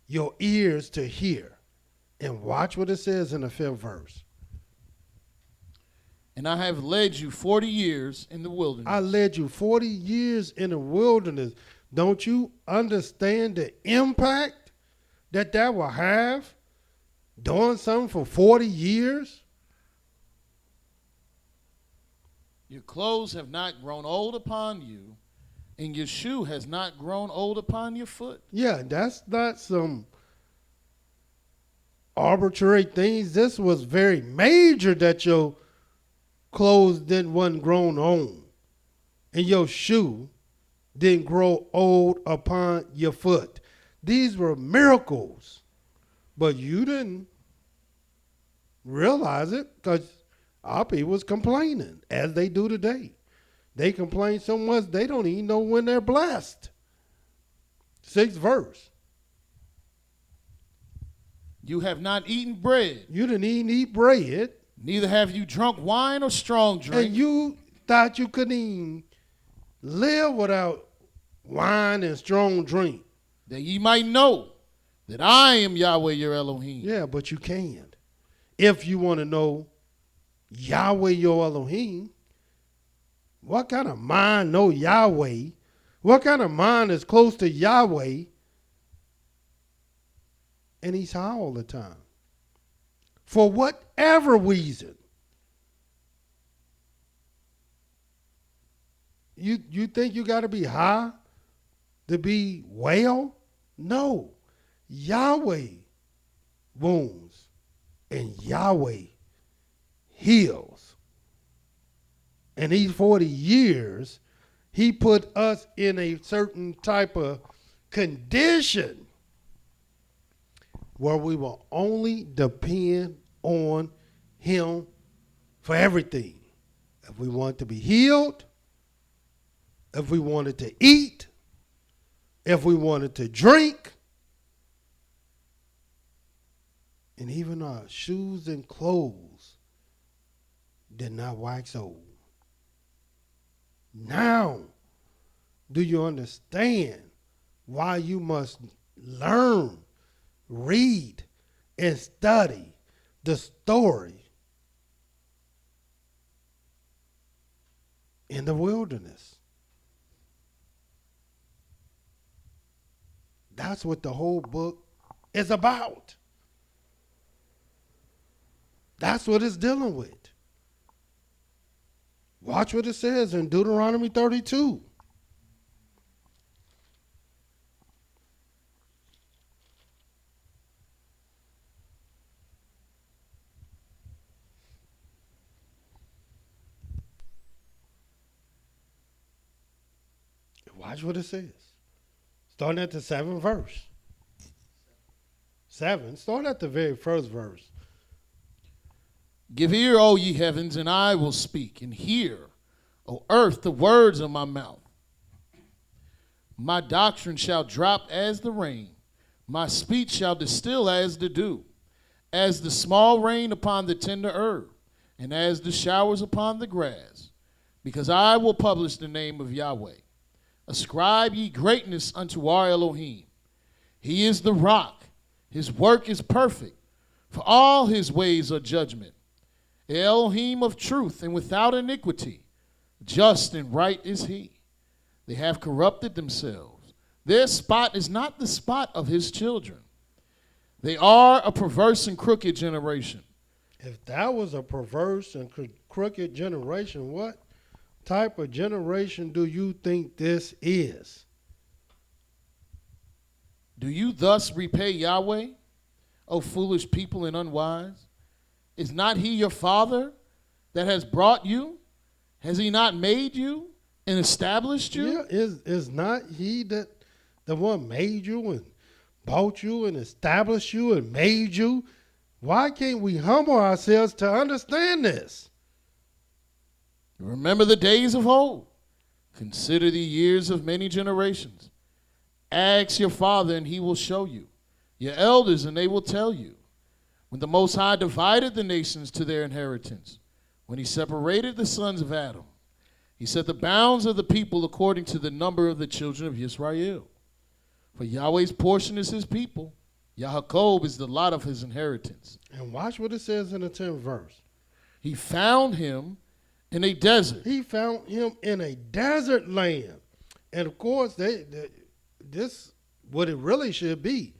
your ears to hear. And watch what it says in the 5th verse. And I have led you 40 years in the wilderness. I led you 40 years in the wilderness. Don't you understand the impact that will have doing something for 40 years? Your clothes have not grown old upon you, and your shoe has not grown old upon your foot. Yeah, that's not some arbitrary things. This was very major that your clothes wasn't grown on, and your shoe didn't grow old upon your foot. These were miracles, but you didn't realize it because our people was complaining, as they do today. They complain so much they don't even know when they're blessed. 6th verse. You have not eaten bread. You didn't even eat bread. Neither have you drunk wine or strong drink. And you thought you couldn't even live without wine and strong drink. That ye might know that I am Yahweh your Elohim. Yeah, but you can. If you want to know Yahweh your Elohim, what kind of mind know Yahweh? What kind of mind is close to Yahweh? And he's high all the time. For whatever reason. You think you got to be high to be well? No. Yahweh wounds and Yahweh heals. And these 40 years, He put us in a certain type of condition where we will only depend on him for everything. If we want to be healed, if we wanted to eat, if we wanted to drink, and even our shoes and clothes did not wax old. Now, do you understand why you must learn, read, and study the story in the wilderness? That's what the whole book is about. That's what it's dealing with. Watch what it says in Deuteronomy 32. Watch what it says. Starting at the 7th verse. 7. Start at the very first verse. Give ear, O ye heavens, and I will speak, and hear, O earth, the words of my mouth. My doctrine shall drop as the rain, my speech shall distill as the dew, as the small rain upon the tender herb, and as the showers upon the grass. Because I will publish the name of Yahweh. Ascribe ye greatness unto our Elohim. He is the rock, his work is perfect, for all his ways are judgment. Elohim of truth and without iniquity, just and right is he. They have corrupted themselves. Their spot is not the spot of his children. They are a perverse and crooked generation. If that was a perverse and crooked generation, what type of generation do you think this is? Do you thus repay Yahweh, O foolish people and unwise? Is not he your father that has brought you? Has he not made you and established you? Yeah, is not he that the one made you and bought you and established you and made you? Why can't we humble ourselves to understand this? Remember the days of old. Consider the years of many generations. Ask your father, and he will show you. Your elders, and they will tell you. When the Most High divided the nations to their inheritance, when he separated the sons of Adam, he set the bounds of the people according to the number of the children of YIsraEL. For Yahweh's portion is his people. Yaakov is the lot of his inheritance. And watch what it says in the 10th verse. He found him in a desert. He found him in a desert land. And of course, this what it really should be.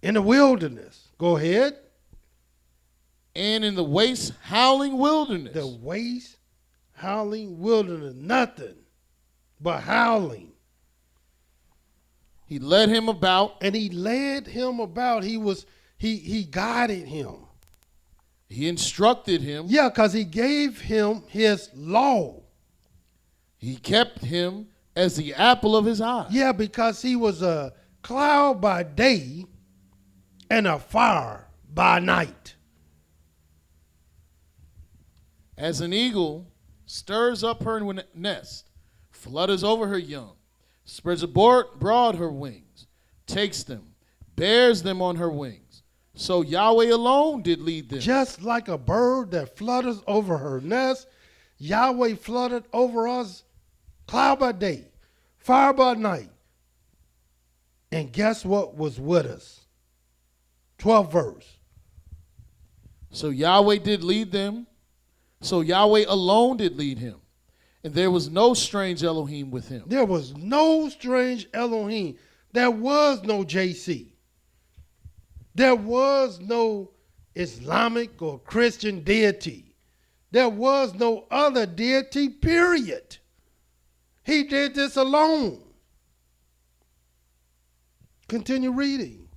In the wilderness. Go ahead. And in the waste, howling wilderness. The waste, howling wilderness. Nothing but howling. He led him about. And he led him about. He guided him. He instructed him. Yeah, because he gave him his law. He kept him as the apple of his eye. Yeah, because he was a cloud by day and a fire by night. As an eagle stirs up her nest, flutters over her young, spreads abroad her wings, takes them, bears them on her wings. So Yahweh alone did lead them. Just like a bird that flutters over her nest, Yahweh fluttered over us, cloud by day, fire by night. And guess what was with us? 12th verse. So Yahweh did lead them. So Yahweh alone did lead him. And there was no strange Elohim with him. There was no strange Elohim. There was no JC. There was no Islamic or Christian deity. There was no other deity, period. He did this alone. Continue reading.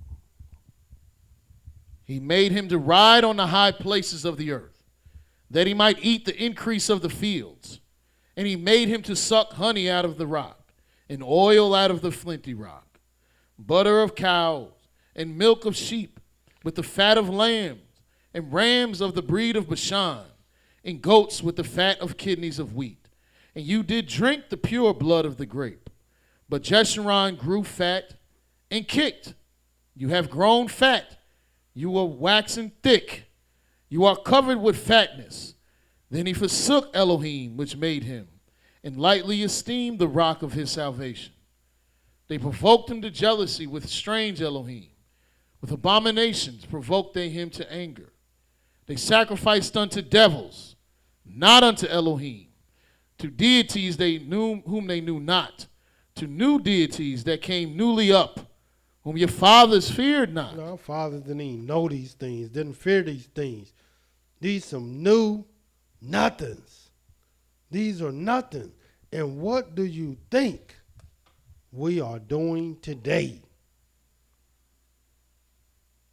He made him to ride on the high places of the earth, that he might eat the increase of the fields. And he made him to suck honey out of the rock, and oil out of the flinty rock, butter of cows, and milk of sheep, with the fat of lambs, and rams of the breed of Bashan, and goats with the fat of kidneys of wheat. And you did drink the pure blood of the grape. But Jeshurun grew fat and kicked. You have grown fat. You are waxen thick. You are covered with fatness. Then he forsook Elohim, which made him, and lightly esteemed the rock of his salvation. They provoked him to jealousy with strange Elohim. With abominations provoked they him to anger. They sacrificed unto devils, not unto Elohim, to deities whom they knew not, to new deities that came newly up, whom your fathers feared not. Our fathers didn't even know these things, didn't fear these things. These some new nothings. These are nothing. And what do you think we are doing today?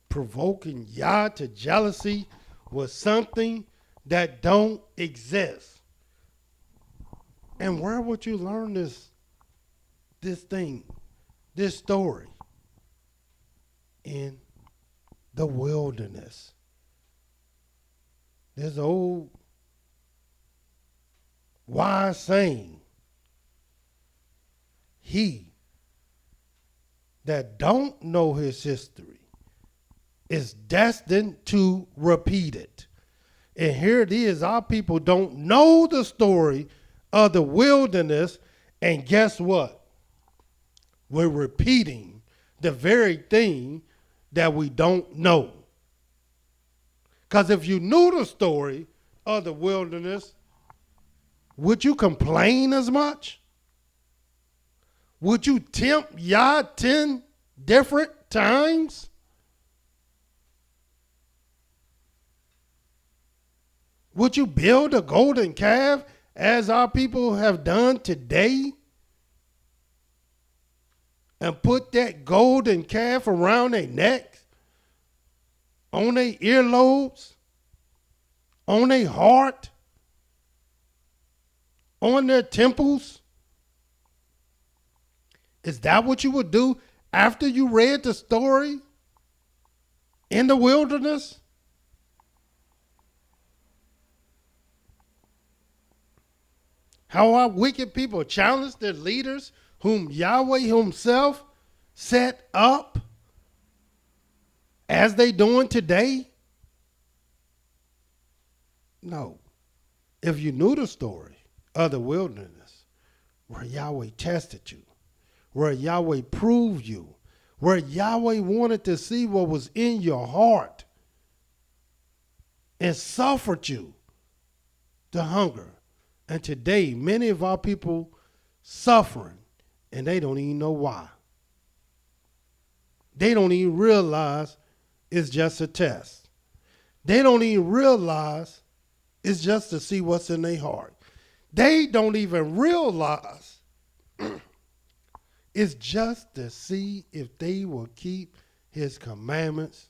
Provoking Yah to jealousy with something that don't exist. And where would you learn this story? In the wilderness. There's an old wise saying, he that don't know his history is destined to repeat it. And here it is, our people don't know the story of the wilderness, and guess what? We're repeating the very thing that we don't know. Because if you knew the story of the wilderness, would you complain as much? Would you tempt Yah 10 different times? Would you build a golden calf as our people have done today? And put that golden calf around their necks, on their earlobes, on their heart, on their temples? Is that what you would do after you read the story in the wilderness? How our wicked people challenge their leaders whom Yahweh himself set up as they doing today? No. If you knew the story of the wilderness, where Yahweh tested you, where Yahweh proved you, where Yahweh wanted to see what was in your heart and suffered you to hunger. And today, many of our people suffering, and they don't even know why. They don't even realize it's just a test. They don't even realize it's just to see what's in their heart. They don't even realize it's just to see if they will keep his commandments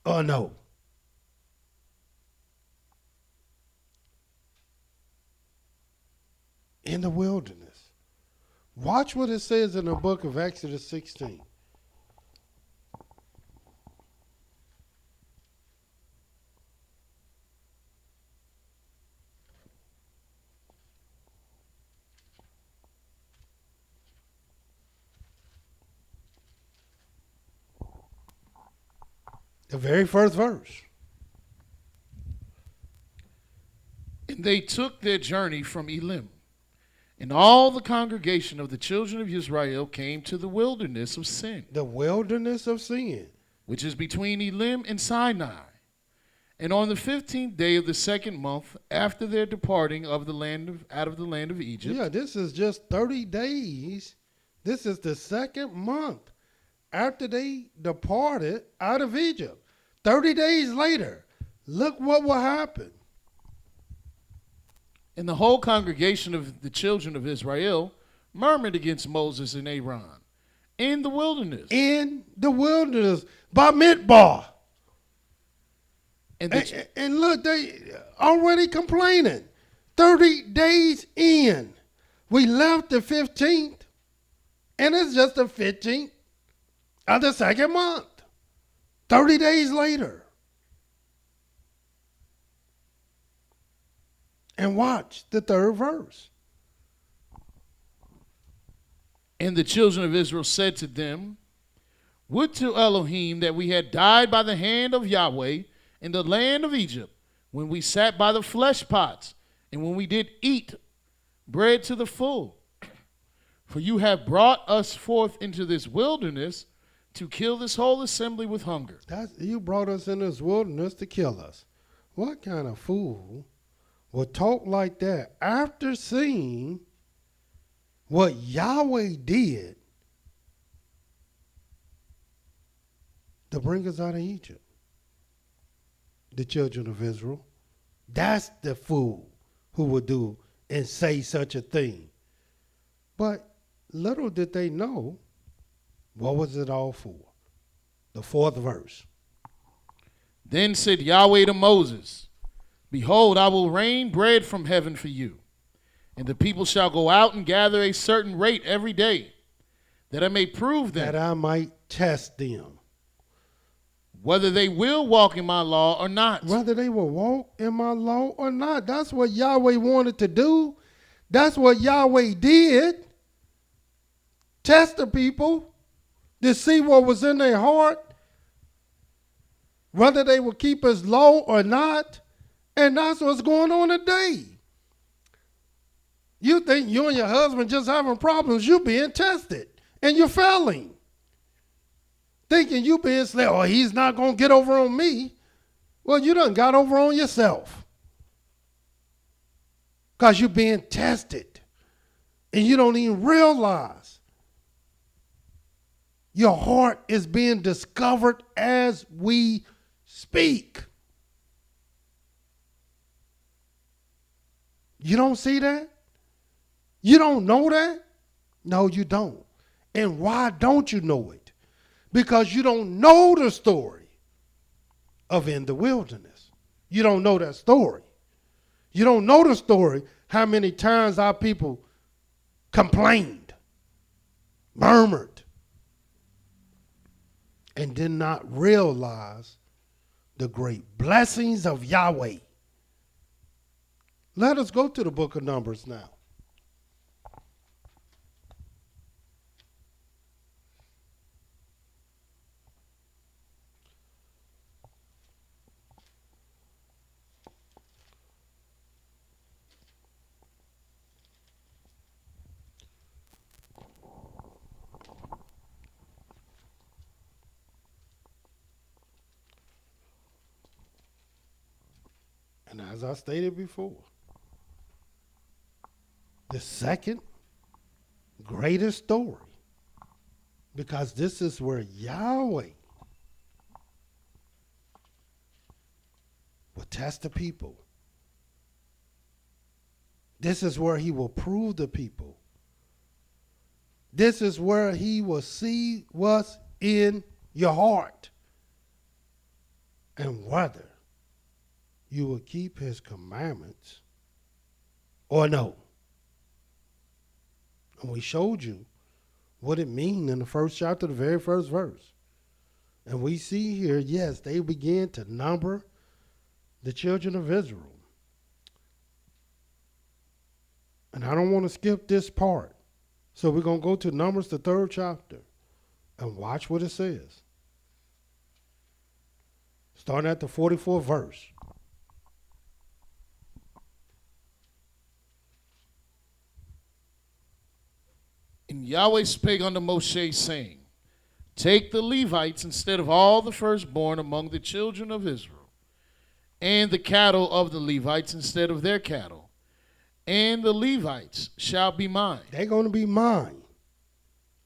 or no. In the wilderness. Watch what it says in the book of Exodus 16. The very first verse. And they took their journey from Elim. And all the congregation of the children of Israel came to the wilderness of Sin. The wilderness of sin. Which is between Elim and Sinai. And on the 15th day of the second month, after their departing out of the land of Egypt. Yeah, this is just 30 days. This is the second month after they departed out of Egypt. 30 days later, look what will happen. And the whole congregation of the children of Israel murmured against Moses and Aaron in the wilderness. In the wilderness, by Midbar. And look, they already complaining. 30 days in. We left the 15th, and it's just the 15th of the second month. 30 days later. And watch the third verse. And the children of Israel said to them, would to Elohim that we had died by the hand of Yahweh in the land of Egypt, when we sat by the flesh pots, and when we did eat bread to the full. For you have brought us forth into this wilderness to kill this whole assembly with hunger. You brought us in this wilderness to kill us. What kind of fool would talk like that after seeing what Yahweh did to bring us out of Egypt? The children of Israel. That's the fool who would do and say such a thing. But little did they know, what was it all for? The fourth verse. Then said Yahweh to Moses, behold, I will rain bread from heaven for you, and the people shall go out and gather a certain rate every day, that I may prove them. That I might test them. Whether they will walk in my law or not. Whether they will walk in my law or not. That's what Yahweh wanted to do. That's what Yahweh did. Test the people to see what was in their heart. Whether they will keep his law or not. And that's what's going on today. You think you and your husband just having problems. You're being tested. And you're failing. Thinking you being slain, oh, he's not going to get over on me. Well, you done got over on yourself. Because you're being tested. And you don't even realize your heart is being discovered as we speak. You don't see that? You don't know that? No, you don't. And why don't you know it? Because you don't know the story of in the wilderness. You don't know that story. You don't know the story how many times our people complained, murmured, and did not realize the great blessings of Yahweh. Let us go to the book of Numbers now. And as I stated before, the second greatest story, because this is where Yahweh will test the people. This is where he will prove the people. This is where he will see what's in your heart and whether you will keep his commandments or no. And we showed you what it means in the first chapter, the very first verse. And we see here, yes, they began to number the children of Israel. And I don't want to skip this part. So we're going to go to Numbers, the third chapter, and watch what it says. Starting at the 44th verse. And Yahweh spake unto Moshe, saying, take the Levites instead of all the firstborn among the children of Israel, and the cattle of the Levites instead of their cattle, and the Levites shall be mine. They're going to be mine.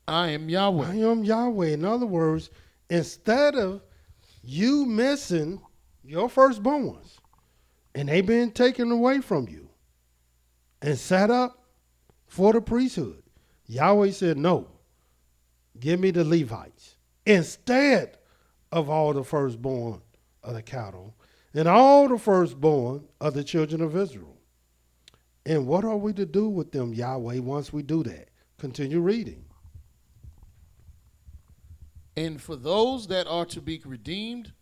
I am Yahweh. I am Yahweh. In other words, instead of you missing your firstborns, and they being taken away from you and set up for the priesthood, Yahweh said, no, give me the Levites instead of all the firstborn of the cattle and all the firstborn of the children of Israel. And what are we to do with them, Yahweh, once we do that? Continue reading. And for those that are to be redeemed,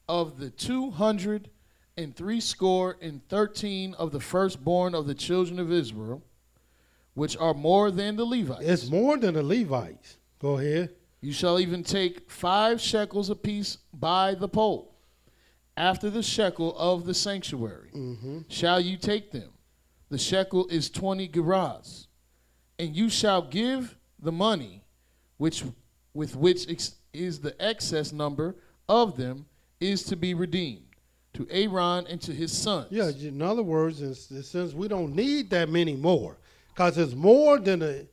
of the 213 of the firstborn of the children of Israel, which are more than the Levites. It's more than the Levites. Go ahead. You shall even take 5 shekels apiece by the poll, after the shekel of the sanctuary. Shall you take them? The shekel is 20 gerahs. And you shall give the money, with which is the excess number of them, is to be redeemed, to Aaron and to his sons. Yeah, in other words, since we don't need that many more, because it's more than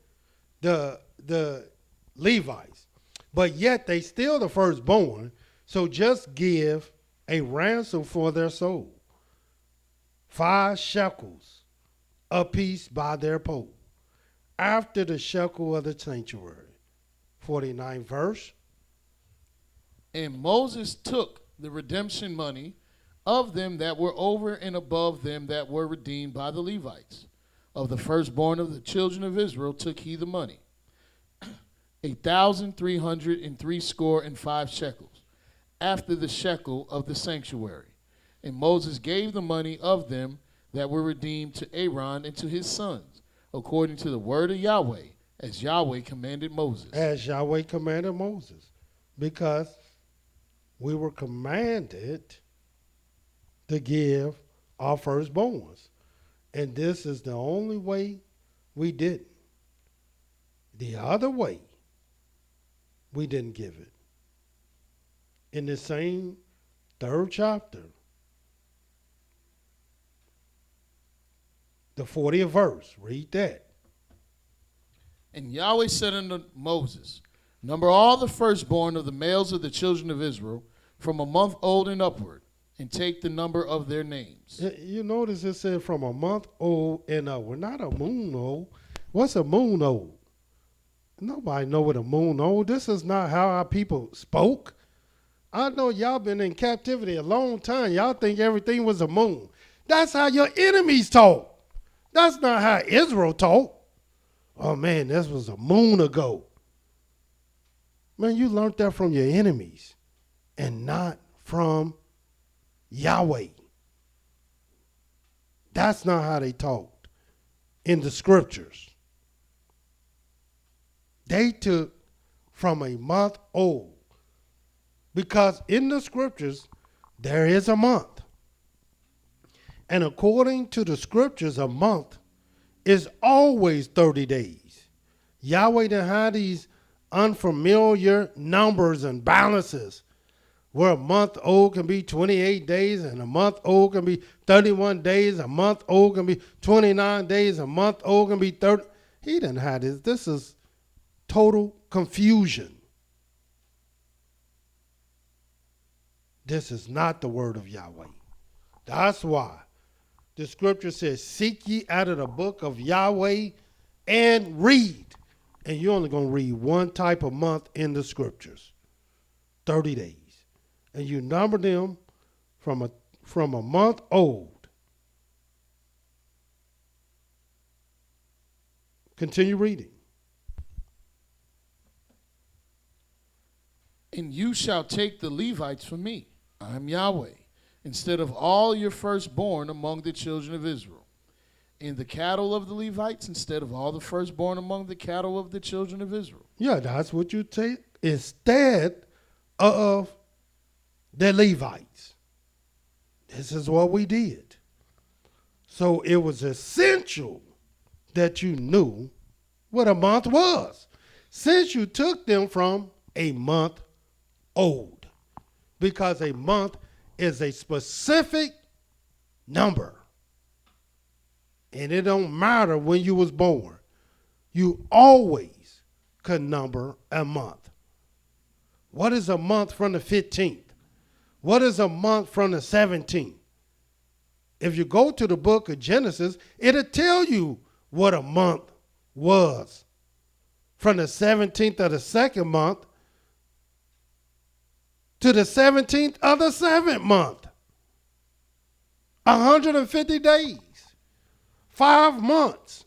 the Levites, but yet they still the firstborn, so just give a ransom for their soul. 5 shekels apiece by their poll, after the shekel of the sanctuary. 49th verse. And Moses took the redemption money of them that were over and above them that were redeemed by the Levites. Of the firstborn of the children of Israel took he the money, 1,365 shekels, after the shekel of the sanctuary. And Moses gave the money of them that were redeemed to Aaron and to his sons, according to the word of Yahweh, as Yahweh commanded Moses. As Yahweh commanded Moses. Because we were commanded to give our firstborns. And this is the only way we didn't. The other way, we didn't give it. In the same 3rd chapter, the 40th verse, read that. And Yahweh said unto Moses, number all the firstborn of the males of the children of Israel, from a month old and upward, and take the number of their names. You notice it said from a month old and upward, not a moon old. What's a moon old? Nobody know what a moon old. This is not how our people spoke. I know y'all been in captivity a long time. Y'all think everything was a moon. That's how your enemies talk. That's not how Israel talk. Oh man, this was a moon ago. Man, you learned that from your enemies and not from Yahweh. That's not how they talked in the scriptures. They took from a month old, because in the scriptures there is a month. And according to the scriptures, a month is always 30 days. Yahweh didn't have these unfamiliar numbers and balances where a month old can be 28 days and a month old can be 31 days, a month old can be 29 days, a month old can be 30. He didn't have this. This is total confusion. This is not the word of Yahweh. That's why the scripture says, seek ye out of the book of Yahweh and read. And you're only going to read one type of month in the scriptures, 30 days. And you number them from a month old. Continue reading. And you shall take the Levites from me, I am Yahweh, instead of all your firstborn among the children of Israel. In the cattle of the Levites, instead of all the firstborn among the cattle of the children of Israel. Yeah, that's what you take instead of the Levites. This is what we did. So it was essential that you knew what a month was, since you took them from a month old, because a month is a specific number. And it don't matter when you was born. You always can number a month. What is a month from the 15th? What is a month from the 17th? If you go to the book of Genesis, it'll tell you what a month was. From the 17th of the 2nd month to the 17th of the 7th month. 150 days. 5 months,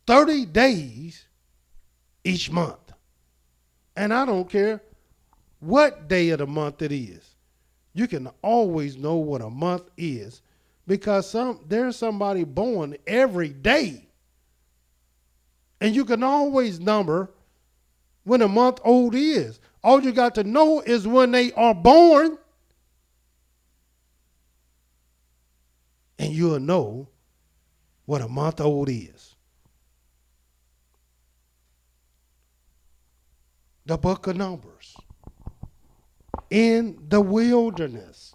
30 days each month. And I don't care what day of the month it is. You can always know what a month is because there's somebody born every day. And you can always number when a month old is. All you got to know is when they are born. And you'll know what a month old is. The book of Numbers. In the wilderness.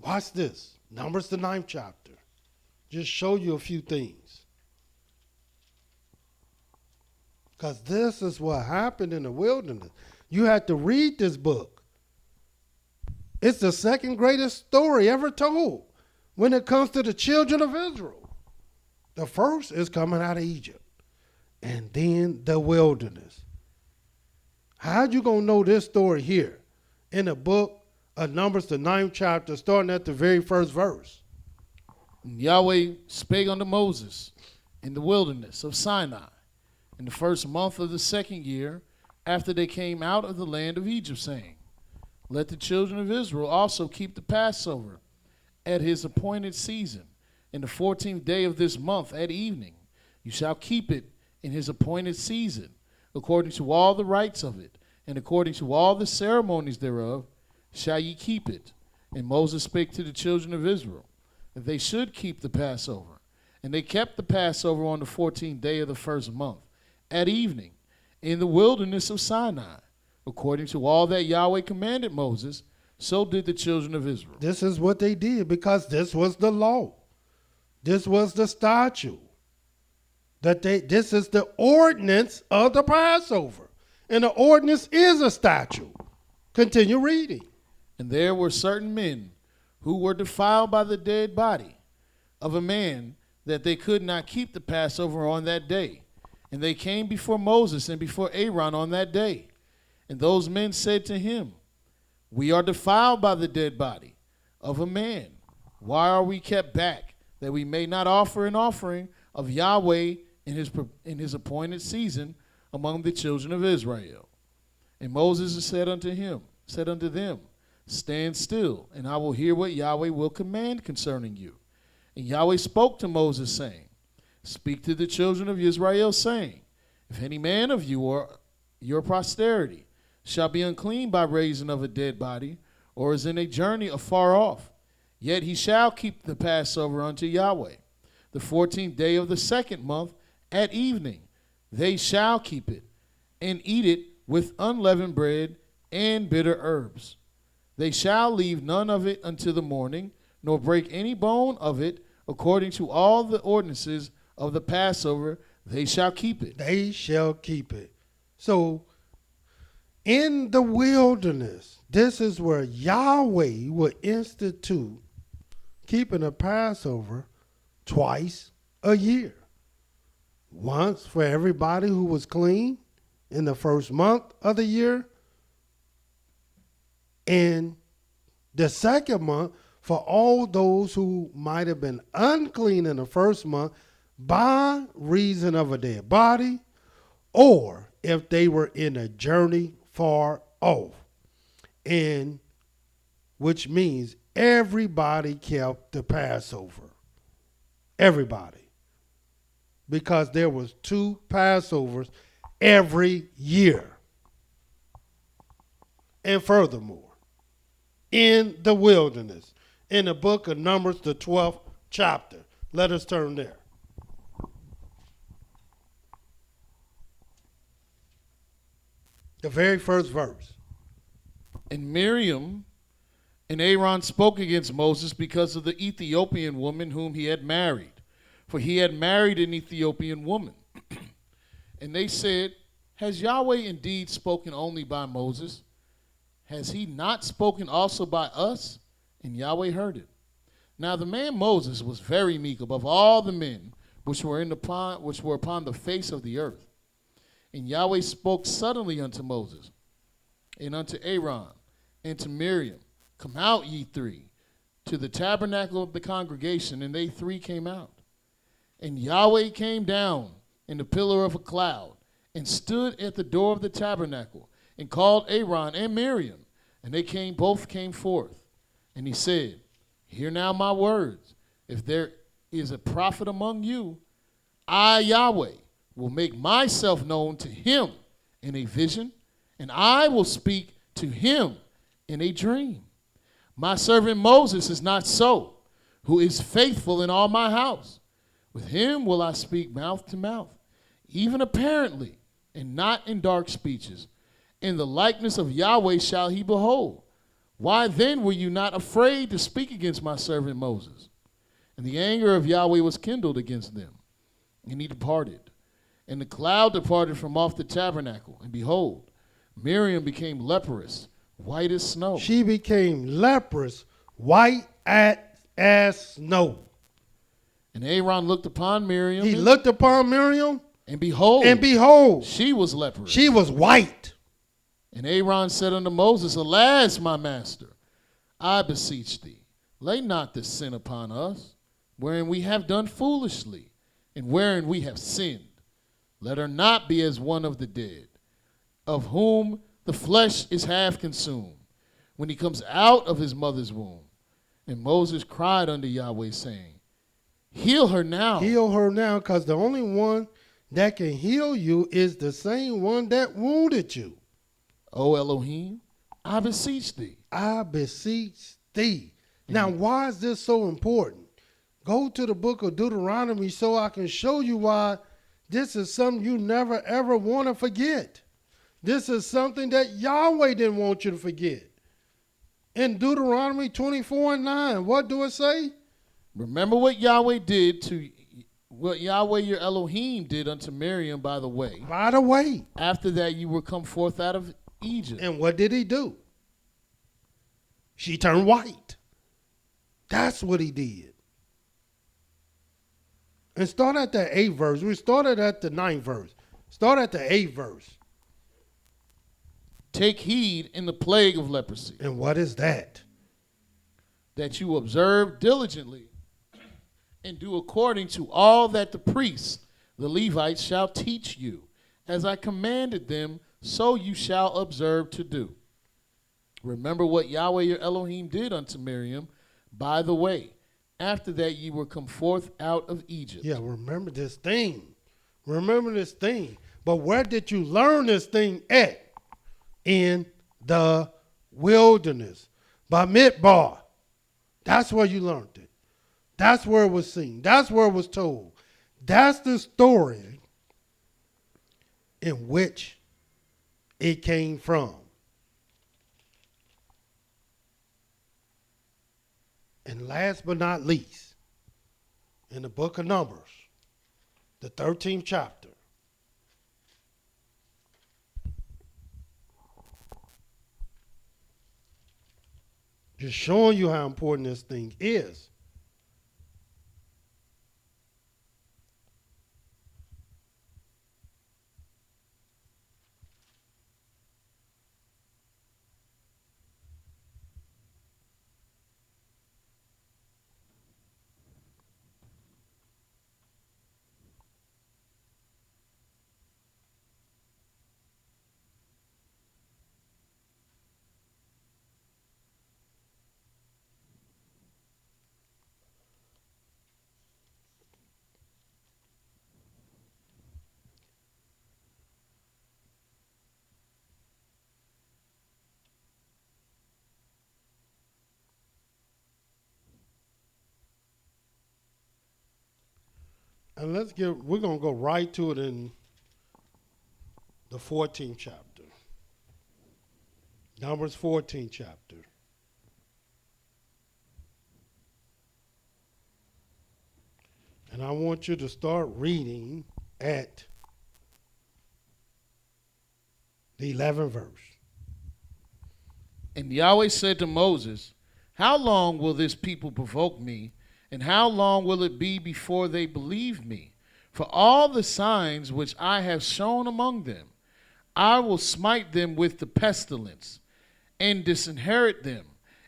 Watch this. Numbers, the 9th chapter. Just show you a few things. Because this is what happened in the wilderness. You had to read this book. It's the second greatest story ever told when it comes to the children of Israel. The first is coming out of Egypt. And then the wilderness. How you going to know this story here in the book of Numbers, the 9th chapter, starting at the very first verse? Yahweh spake unto Moses in the wilderness of Sinai in the first month of the 2nd year after they came out of the land of Egypt, saying, let the children of Israel also keep the Passover at his appointed season in the 14th day of this month at evening. You shall keep it in his appointed season, according to all the rites of it, and according to all the ceremonies thereof, shall ye keep it. And Moses spake to the children of Israel, that they should keep the Passover. And they kept the Passover on the 14th day of the first month, at evening, in the wilderness of Sinai, according to all that Yahweh commanded Moses, so did the children of Israel. This is what they did because this was the law. This was the statute. This is the ordinance of the Passover. And the ordinance is a statute. Continue reading. And there were certain men who were defiled by the dead body of a man, that they could not keep the Passover on that day. And they came before Moses and before Aaron on that day. And those men said to him, we are defiled by the dead body of a man. Why are we kept back, that we may not offer an offering of Yahweh in his appointed season among the children of Israel? And Moses said unto them, stand still, and I will hear what Yahweh will command concerning you. And Yahweh spoke to Moses, saying, speak to the children of Israel, saying, if any man of you or your posterity shall be unclean by raising of a dead body, or is in a journey afar off, yet he shall keep the Passover unto Yahweh. The 14th day of the 2nd month at evening, they shall keep it, and eat it with unleavened bread and bitter herbs. They shall leave none of it until the morning, nor break any bone of it. According to all the ordinances of the Passover, they shall keep it. They shall keep it. So, in the wilderness, this is where Yahweh will institute keeping a Passover twice a year. Once for everybody who was clean in the first month of the year, and the second month for all those who might have been unclean in the first month by reason of a dead body, or if they were in a journey far off. And which means everybody kept the Passover. Everybody. Because there was 2 Passovers every year. And furthermore, in the wilderness, in the book of Numbers, the 12th chapter. Let us turn there. The very first verse. And Miriam and Aaron spoke against Moses because of the Ethiopian woman whom he had married. For he had married an Ethiopian woman. And they said, has Yahweh indeed spoken only by Moses? Has he not spoken also by us? And Yahweh heard it. Now the man Moses was very meek above all the men which were upon the face of the earth. And Yahweh spoke suddenly unto Moses, and unto Aaron, and to Miriam, come out, ye three, to the tabernacle of the congregation, and they three came out. And Yahweh came down in the pillar of a cloud and stood at the door of the tabernacle and called Aaron and Miriam, and they both came forth. And he said, hear now my words. If there is a prophet among you, I, Yahweh, will make myself known to him in a vision, and I will speak to him in a dream. My servant Moses is not so, who is faithful in all my house. With him will I speak mouth to mouth, even apparently, and not in dark speeches. In the likeness of Yahweh shall he behold. Why then were you not afraid to speak against my servant Moses? And the anger of Yahweh was kindled against them, and he departed. And the cloud departed from off the tabernacle, and behold, Miriam became leprous, white as snow. She became leprous, white as snow. And Aaron looked upon Miriam. He looked upon Miriam. And behold, she was leprous. She was white. And Aaron said unto Moses, alas, my master, I beseech thee, lay not this sin upon us, wherein we have done foolishly, and wherein we have sinned. Let her not be as one of the dead, of whom the flesh is half consumed, when he comes out of his mother's womb. And Moses cried unto Yahweh, saying, heal her now. Heal her now, because the only one that can heal you is the same one that wounded you. O Elohim, I beseech thee. I beseech thee. Now, why is this so important? Go to the book of Deuteronomy so I can show you why this is something you never, ever want to forget. This is something that Yahweh didn't want you to forget. In Deuteronomy 24:9, what do it say? Remember what Yahweh your Elohim did unto Miriam by the way. By the way. After that you were come forth out of Egypt. And what did he do? She turned white. That's what he did. And start at the 8th verse. We started at the 9th verse. Start at the 8th verse. Take heed in the plague of leprosy. And what is that? That you observe diligently and do according to all that the priests, the Levites, shall teach you. As I commanded them, so you shall observe to do. Remember what Yahweh your Elohim did unto Miriam by the way. After that ye were come forth out of Egypt. Yeah, remember this thing. Remember this thing. But where did you learn this thing at? In the wilderness. By Midbar. That's where you learned it. That's where it was seen. That's where it was told. That's the story in which it came from. And last but not least, in the book of Numbers, the 13th chapter, just showing you how important this thing is. And we're going to go right to it in the 14th chapter. Numbers 14th chapter. And I want you to start reading at the 11th verse. And Yahweh said to Moses, how long will this people provoke me? And how long will it be before they believe me? For all the signs which I have shown among them, I will smite them with the pestilence, and disinherit them,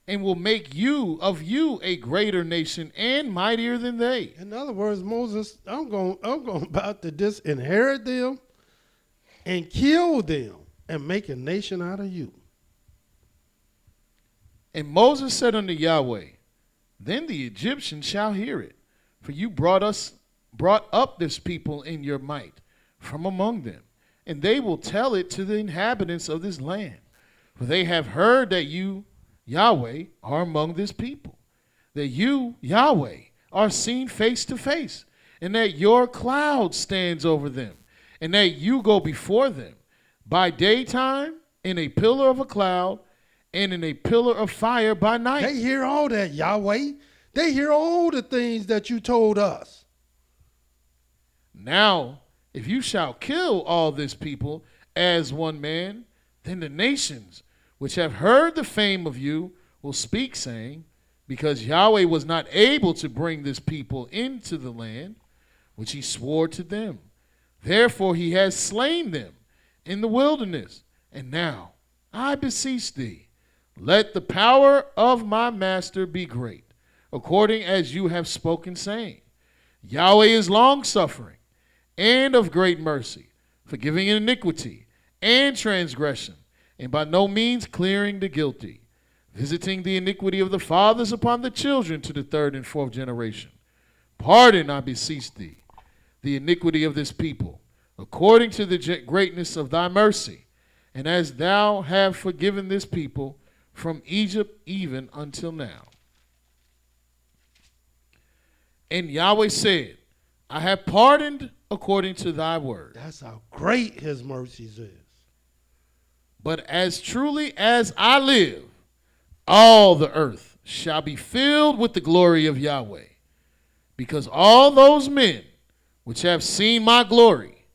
and will make you a greater nation and mightier than they. In other words, Moses, I'm going about to disinherit them and kill them and make a nation out of you. And Moses said unto Yahweh, then the Egyptians shall hear it, for you brought up this people in your might from among them, and they will tell it to the inhabitants of this land. For they have heard that you, Yahweh, are among this people, that you, Yahweh, are seen face to face, and that your cloud stands over them, and that you go before them by daytime in a pillar of a cloud, and in a pillar of fire by night. They hear all that, Yahweh. They hear all the things that you told us. Now, if you shall kill all this people as one man, then the nations which have heard the fame of you will speak, saying, because Yahweh was not able to bring this people into the land which he swore to them. Therefore he has slain them in the wilderness. And now I beseech thee, let the power of my master be great, according as you have spoken, saying, Yahweh is long-suffering and of great mercy, forgiving iniquity and transgression, and by no means clearing the guilty, visiting the iniquity of the fathers upon the children to the third and fourth generation. Pardon, I beseech thee, the iniquity of this people, according to the greatness of thy mercy, and as thou have forgiven this people from Egypt even until now. And Yahweh said, I have pardoned according to thy word. That's how great his mercies is. But as truly as I live, all the earth shall be filled with the glory of Yahweh, because all those men which have seen my glory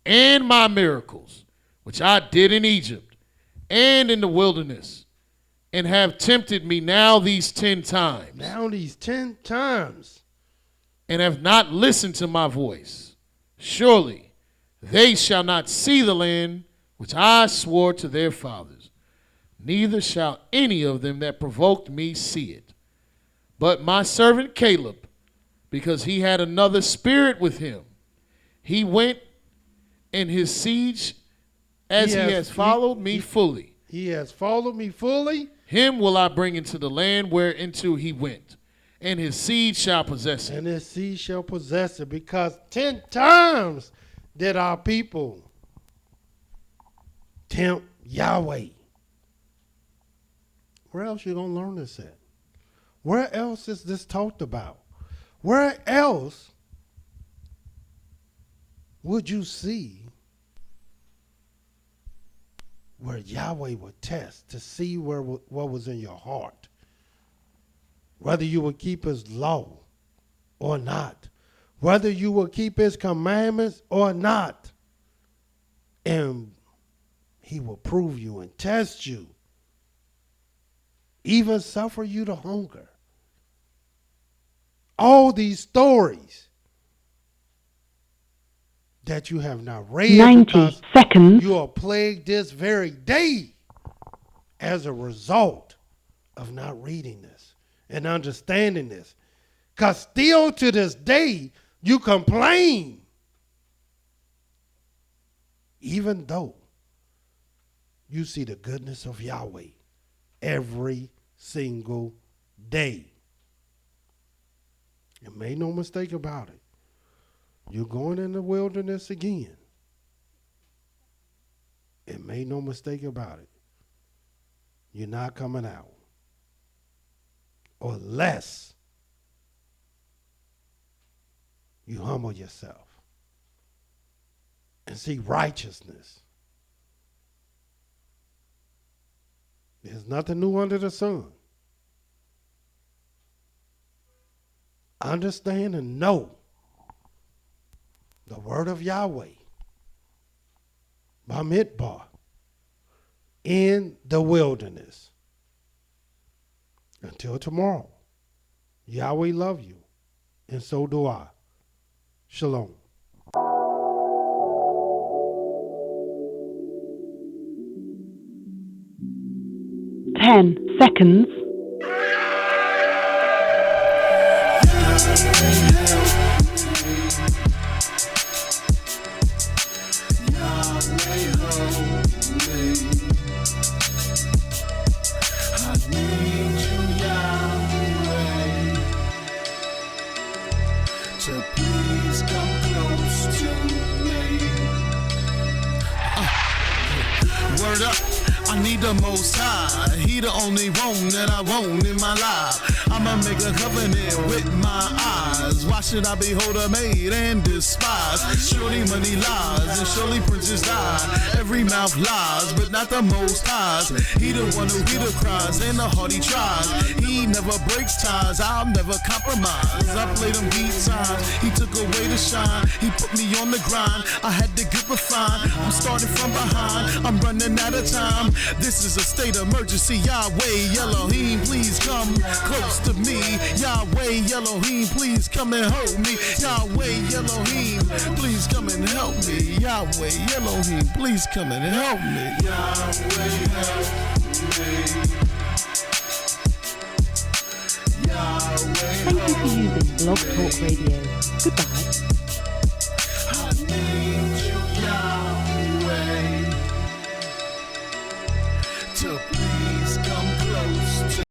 and my miracles, which I did in Egypt and in the wilderness, and have tempted me now these 10 times. Now these 10 times. And have not listened to my voice. Surely they shall not see the land which I swore to their fathers, neither shall any of them that provoked me see it. But my servant Caleb, because he had another spirit with him, he went in his siege as he has followed me fully. He has followed me fully. Him will I bring into the land whereinto he went, and his seed shall possess it. And his seed shall possess it, because 10 times did our people tempt Yahweh. Where else you going to learn this at? Where else is this talked about? Where else would you see where Yahweh would test to see what was in your heart? Whether you would keep his law or not. Whether you will keep his commandments or not. And he will prove you and test you. Even suffer you to hunger. All these stories that you have not read 90 seconds. you are plagued this very day as a result of not reading this and understanding this. Because still to this day, you complain. Even though you see the goodness of Yahweh every single day. And make no mistake about it. You're going in the wilderness again. And make no mistake about it. You're not coming out. Unless you humble yourself and see righteousness. There's nothing new under the sun. Understand and know the word of Yahweh, Bamidbar, in the wilderness. Until tomorrow, Yahweh love you, and so do I. Shalom. Ten seconds. Word up, I need the Most High. He the only one that I want in my life. I'ma make a covenant with my eyes. Why should I behold a maid and despise? Surely money lies and surely princes die. Every mouth lies, but not the Most High's. He the one who hear the cries and the heart he tries. He never breaks ties, I'll never compromise. I played him beat times, he took away the shine. He put me on the grind, I had to get refined. I'm starting from behind, I'm running out of time. This is a state emergency. Yahweh Elohim, please come close to me. Yahweh Elohim, please come and hold me. Yahweh Elohim, please come and help me. Yahweh Elohim, please come and help me. Yahweh help me. Thank you for using Blog Talk Radio. Goodbye. I need you, Yahweh, to please.